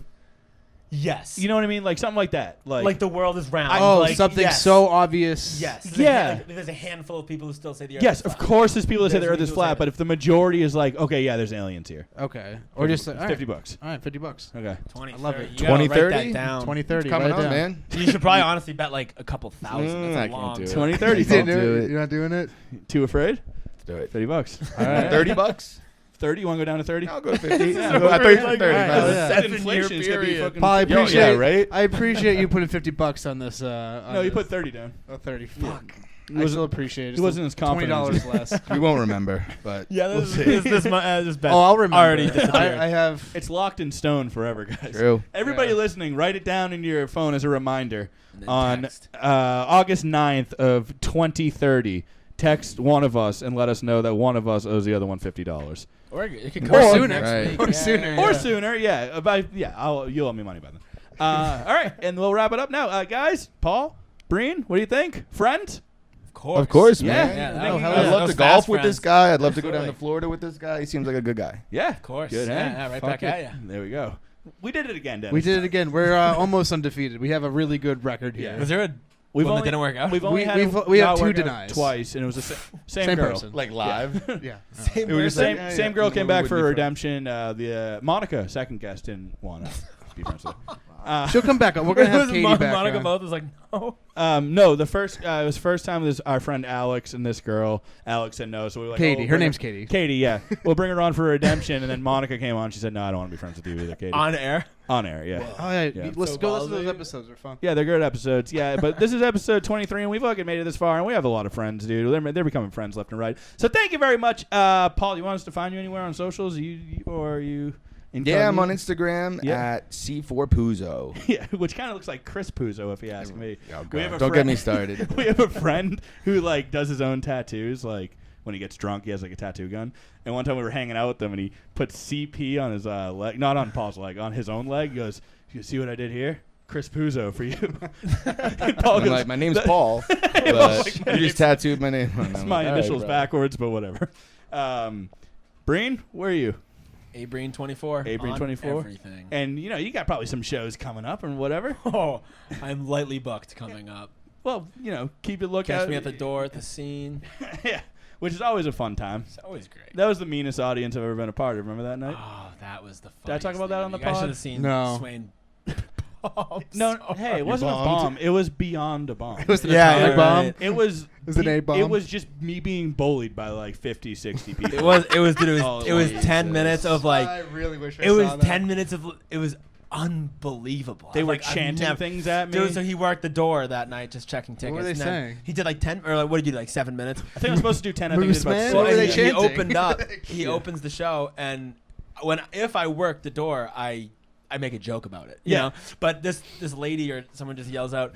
Yes. you know what I mean, like something like that, like the world is round. Oh, like, something yes. so obvious. Yes. Yeah. There's a handful of people who still say the Earth. yes, is of flat. course, there's people that say the There's Earth is people who say flat, but if the majority is like, okay, yeah, there's aliens here, Okay. Or just it's all right. $50. All right, $50. Okay, 20, I love 30. it. You gotta write 2030? that down. 2030. Coming write it on, down. man. You should probably honestly bet like a couple thousand. That's a I can't long do it. 2030. You didn't Don't do do it. it. You're not doing it? too afraid? Let's do it. $30. All right. $30? 30. You want to go down to 30? I'll go to 50. Yeah, I thought you said like 30. that. man. Yeah. That's 7-year inflation. It's gonna be period. fucking. Paul, I Yo, appreciate yeah, right? I appreciate you putting $50 on this. On No, you this. put 30 down. Oh, 30. Fuck. It I wasn't- still appreciate it. it wasn't as confident as $20 less. We won't remember, but Yeah, we'll this see. this bet Oh, I'll remember. already disappeared. I have. It's locked in stone forever, guys. True. Everybody Yeah. listening, write it down in your phone as a reminder. And then On text. August 9th of 2030, text one of us and let us know that one of us owes the other one $50. Or it could Or come sooner. next Right. week. Or Yeah, sooner. yeah, Or yeah. sooner, yeah. You'll owe me money by then. All right, and we'll wrap it up now. Guys, Paul, Breen, what do you think? Friend? Of Of course, Yeah. man. Yeah, No, no, hell I'd yeah. love Those to golf fast with this friends. guy. I'd love to go down to Absolutely. Florida with this guy. He seems like a good guy. Yeah. Of course. Good Yeah, hang. yeah, right Fuck back it. at ya. There we go. We did it again, Dennis. We did it again. We're almost undefeated. We have a really good record here. Was there a We've one only, that didn't work out? We've only We- had we've- we have not two work out denies. twice, and it was the same Same girl. person. Like live. Yeah. Same It was just Same, like, yeah, same yeah. girl We came back for wouldn't be friends. redemption. The Monica, second guest, didn't want to be friends with her. She'll come back on. We're gonna have Was Katie Mon- back Monica on. both was like, no. No, the first it was first time with our friend Alex and this girl. Alex said no, so we were like, Katie. oh, Her bring name's Katie. Katie. Yeah, we'll bring her on for redemption, and then Monica came on. She said, "No, I don't want to be friends with you either, Katie." On air. On air, yeah. Oh yeah. Yeah. Let's So go listen to ballsy. those episodes. They're fun. Yeah, they're good episodes. Yeah, but this is episode 23, and we fucking made it this far, and we have a lot of friends, dude. They're becoming friends left and right. So thank you very much, Paul. You want us to find you anywhere on socials? Are you? Yeah, I'm on incognito? Instagram Yeah. at C4Puzo. Yeah, which kind of looks like Chris Puzo, if you ask me. Oh, We have God. a Don't friend- get me started. We have a friend who like does his own tattoos. Like when he gets drunk, he has like a tattoo gun. And one time we were hanging out with him, and he put CP on his leg, not on Paul's leg, on his own leg. He goes, "You see what I did here? Chris Puzo for you." And Paul I'm goes, like, my name's Paul, but like, you just tattooed my name. It's my initials backwards, but whatever. Breen, where are you? A Breen 24. A Breen on 24. Everything. And you got probably some shows coming up and whatever. Oh, I'm lightly booked coming up. Well, keep a lookout. Catch me at the door at the scene. Yeah, which is always a fun time. It's always great. That was the meanest audience I've ever been a part of. Remember that night? Oh, that was the fun. Did I talk about that on the You guys pod? should have seen No. Swain. No, hey, it wasn't a bomb. It was beyond a bomb. It was an Yeah, atomic right. bomb. It was. Was it an A-bomb? It was just me being bullied by like 50, 60 people. It was. Dude, Oh, it was Jesus. 10 minutes of like. I really wish I It was saw that. 10 minutes of. It was unbelievable. They were I've chanting never- things at me. Dude, so he worked the door that night, just checking tickets. were they and then saying? He did like 10, or like, what did he do? Like 7 minutes. I think I was supposed to do 10. I think Moose it was man? about What were they six. he chanting? opened up. He opens the show, and if I work the door, I make a joke about it. You Yeah. know? But this lady or someone just yells out,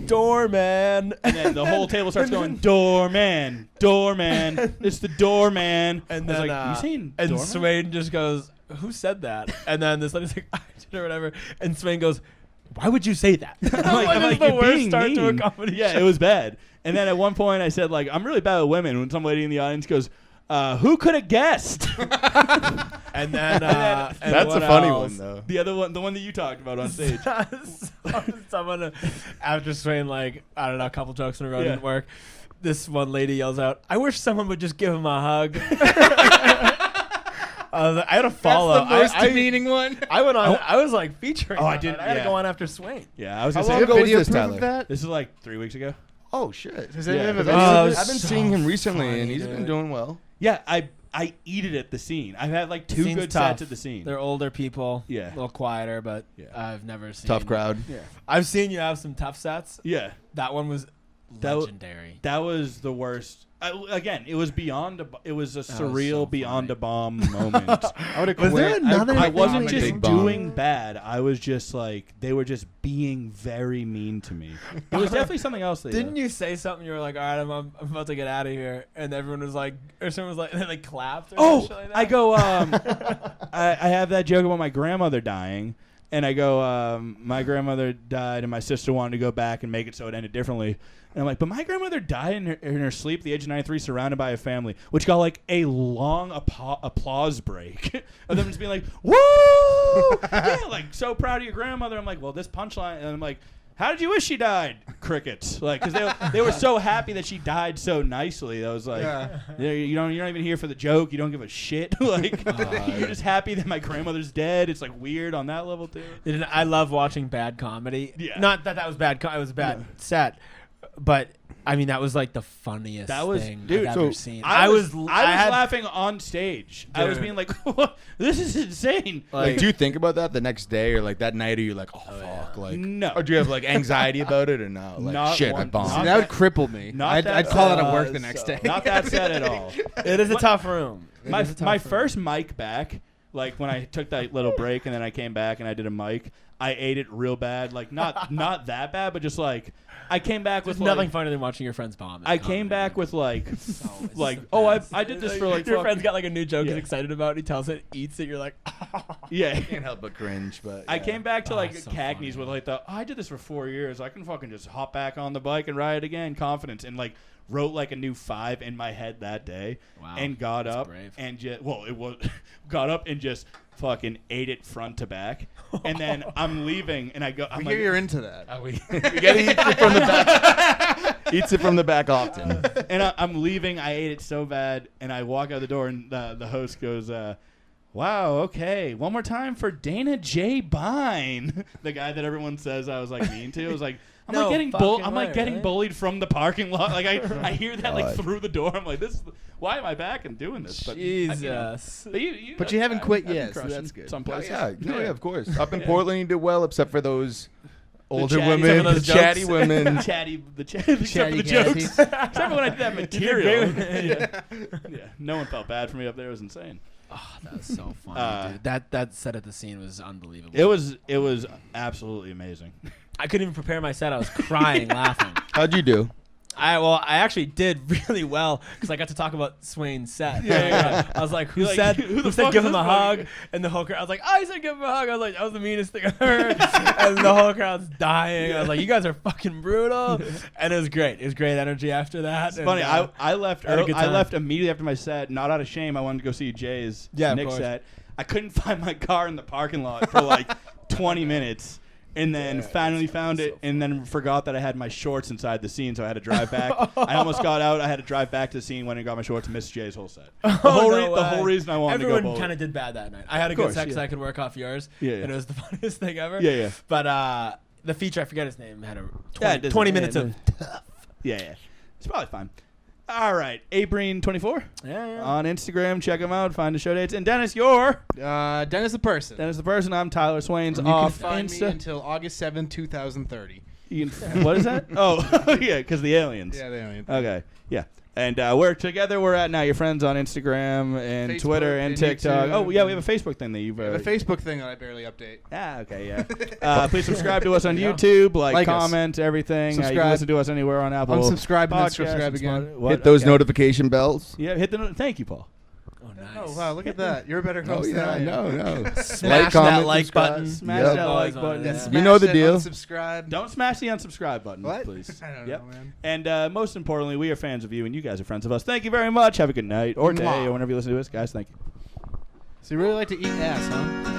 "Doorman!" And then the whole table starts going, "Doorman, doorman, it's the doorman." And I was then like, "You saying and doorman?" Swain just goes, "Who said that?" And then this lady's like, "I did," or whatever. And Swain goes, "Why would you say that?" I'm like, the "You're worst being start to a mean." comedy Yeah, show. it was bad. And then at one point I said, like, I'm really bad with women. When some lady in the audience goes, "Who could have guessed?" And then That's what a funny else? one though. The other one, the one that you talked about on stage. Someone after Swain, like, I don't know, a couple jokes in a row Yeah. didn't work. This one lady yells out, "I wish someone would just give him a hug." I had to follow. That's the most demeaning one. I went on. I was like featuring. Oh, I on didn't- it. I had to yeah. go on after Swain. Yeah, I was How gonna long say ago was video this, proof Tyler? of that? this is like 3 weeks ago. Oh shit! Does Yeah. anyone have a Oh, video of it this? I've been so seeing him recently, funny, and he's been dude. doing well. Yeah, I eat it at the scene. I've had like 2 Scene's good tough. sets at the scene. They're older people. Yeah. A little quieter, but Yeah. I've never seen Tough crowd. Yeah, I've seen you have some tough sets. yeah. That one was That legendary. That was the worst. Again, it was beyond. It was a surreal, so beyond funny. a bomb moment. I would have Was there quit. another- I wasn't Big just bomb. doing bad. I was just like they were just being very mean to me. It was definitely something else. They Didn't did. you say something? You were like, "All right, I'm about to get out of here," and everyone was like, or someone was like, and then they clapped. Or Oh, some shit like that? I go. I have that joke about my grandmother dying, and I go. My grandmother died, and my sister wanted to go back and make it so it ended differently. And I'm like, but my grandmother died in her sleep at the age of 93, surrounded by a family, which got like a long applause break of them just being like, "Woo!" Yeah, like so proud of your grandmother. I'm like, well, this punchline, and I'm like, how did you wish she died? Crickets, like because they were so happy that she died so nicely. I was like, Yeah. you're not even here for the joke. You don't give a shit. Like you're just happy that my grandmother's dead. It's like weird on that level too. I love watching bad comedy. Yeah. Not that was bad. It was a bad set, but I mean that was like the funniest thing dude, I've so ever seen. I was had- laughing on stage. I was Dude. being like, this is insane. Like, do you think about that the next day or like that night? Are you like, oh fuck, like, No. or do you have like anxiety about it or no? Like, Not shit, I one- bombed. See, not that would cripple me. Not I'd that call it at sad. work the next day. Not that sad at all. It is a tough room. My first mic back, like when I took that little break and then I came back and I did a mic, I ate it real bad. Like not that bad, but just like I came back There's with nothing like, funnier than watching your friends bomb. I came back with like It's like the oh best. I did this for like your fuck- friend's got like a new joke Yeah. he's excited about. He tells it, eats it. You're like, yeah. Can't help but cringe, but I yeah. came back to Oh, like so Cagney's funny. with like I did this for 4 years. I can fucking just hop back on the bike and ride again, confidence, and like wrote like a new 5 in my head that day, Wow, and got that's up brave. and just it was got up and just fucking ate it front to back, and then I'm leaving and I go. I'm I like, hear you're into that. we gotta eat it from the back. Eats it from the back often. and I'm leaving. I ate it so bad, and I walk out the door, and the host goes, "Wow, okay, one more time for Dana J. Bine," the guy that everyone says I was like mean to. I was like, I'm No like getting fucking I'm way, like getting right? bullied from the parking lot. Like I hear that like God. through the door. I'm like, why am I back and doing this? But, you know, Jesus. but you haven't quit I've been yet, so crushing that's good. Some Oh, places. yeah, no, yeah, of course. Up in Portland, you did well, except for those older chatty- women, some the of those chatty jokes. women. except for Chatty the jokes. Cathy's. Except for when I did that material. yeah. Yeah, no one felt bad for me up there. It was insane. Oh, that was so funny, dude. That set at the scene was unbelievable. It was absolutely amazing. I couldn't even prepare my set. I was crying, laughing. How'd you do? I actually did really well because I got to talk about Swain's set. I was like, who said give him a hug? And the whole crowd, I was like, oh, he said give him a hug. I was like, that was the meanest thing I've heard. And the whole crowd's dying. I was like, you guys are fucking brutal. And it was great. It was great energy after that. It's and, funny. I left. had a good I time. left immediately after my set, not out of shame. I wanted to go see Jay's Nick course. set. I couldn't find my car in the parking lot for like 20 minutes. And then finally found it, and then forgot that I had my shorts inside the scene, so I had to drive back. I almost got out. I had to drive back to the scene, went and got my shorts, and missed Jay's whole set. The whole reason I wanted to go. Everyone kind of did bad that night. I had a good set because I could work off yours, and it was the funniest thing ever. Yeah. But the feature, I forget his name, had a 20 minutes of tough. Yeah. It's probably fine. All right. Abreen24 on Instagram. Check him out. Find the show dates. And Dennis, you're Dennis the person. Dennis the person. I'm Tyler Swain's And you off can find Insta. me until August 7th, 2030. You can, what is that? Oh, yeah, because the aliens. Yeah, the aliens. Okay, yeah. And we're together. We're at Now Your Friends on Instagram and Facebook Twitter and and YouTube. YouTube. Oh, yeah, we have a Facebook thing that you've... I have a Facebook thing that I barely update. okay, yeah. Please subscribe to us on YouTube, like us. Comment, everything. You can Subscribe. listen to us anywhere on Apple. Unsubscribe and then Podcasts, subscribe again. What? Hit those Okay. notification bells. Yeah, hit the... Thank you, Paul. Oh, nice. Oh, wow, look at that. You're a better Oh host than I yeah, am. no. Smash that like button. Smash Yep. that like Always on button. it. Yeah, You know the smash deal. that Unsubscribe. Don't smash the unsubscribe button, What? please. I don't Yep. know, man. And most importantly, we are fans of you, and you guys are friends of us. Thank you very much. Have a good night or day Mwah. or whenever you listen to us. Guys, thank you. So you really like to eat ass, huh?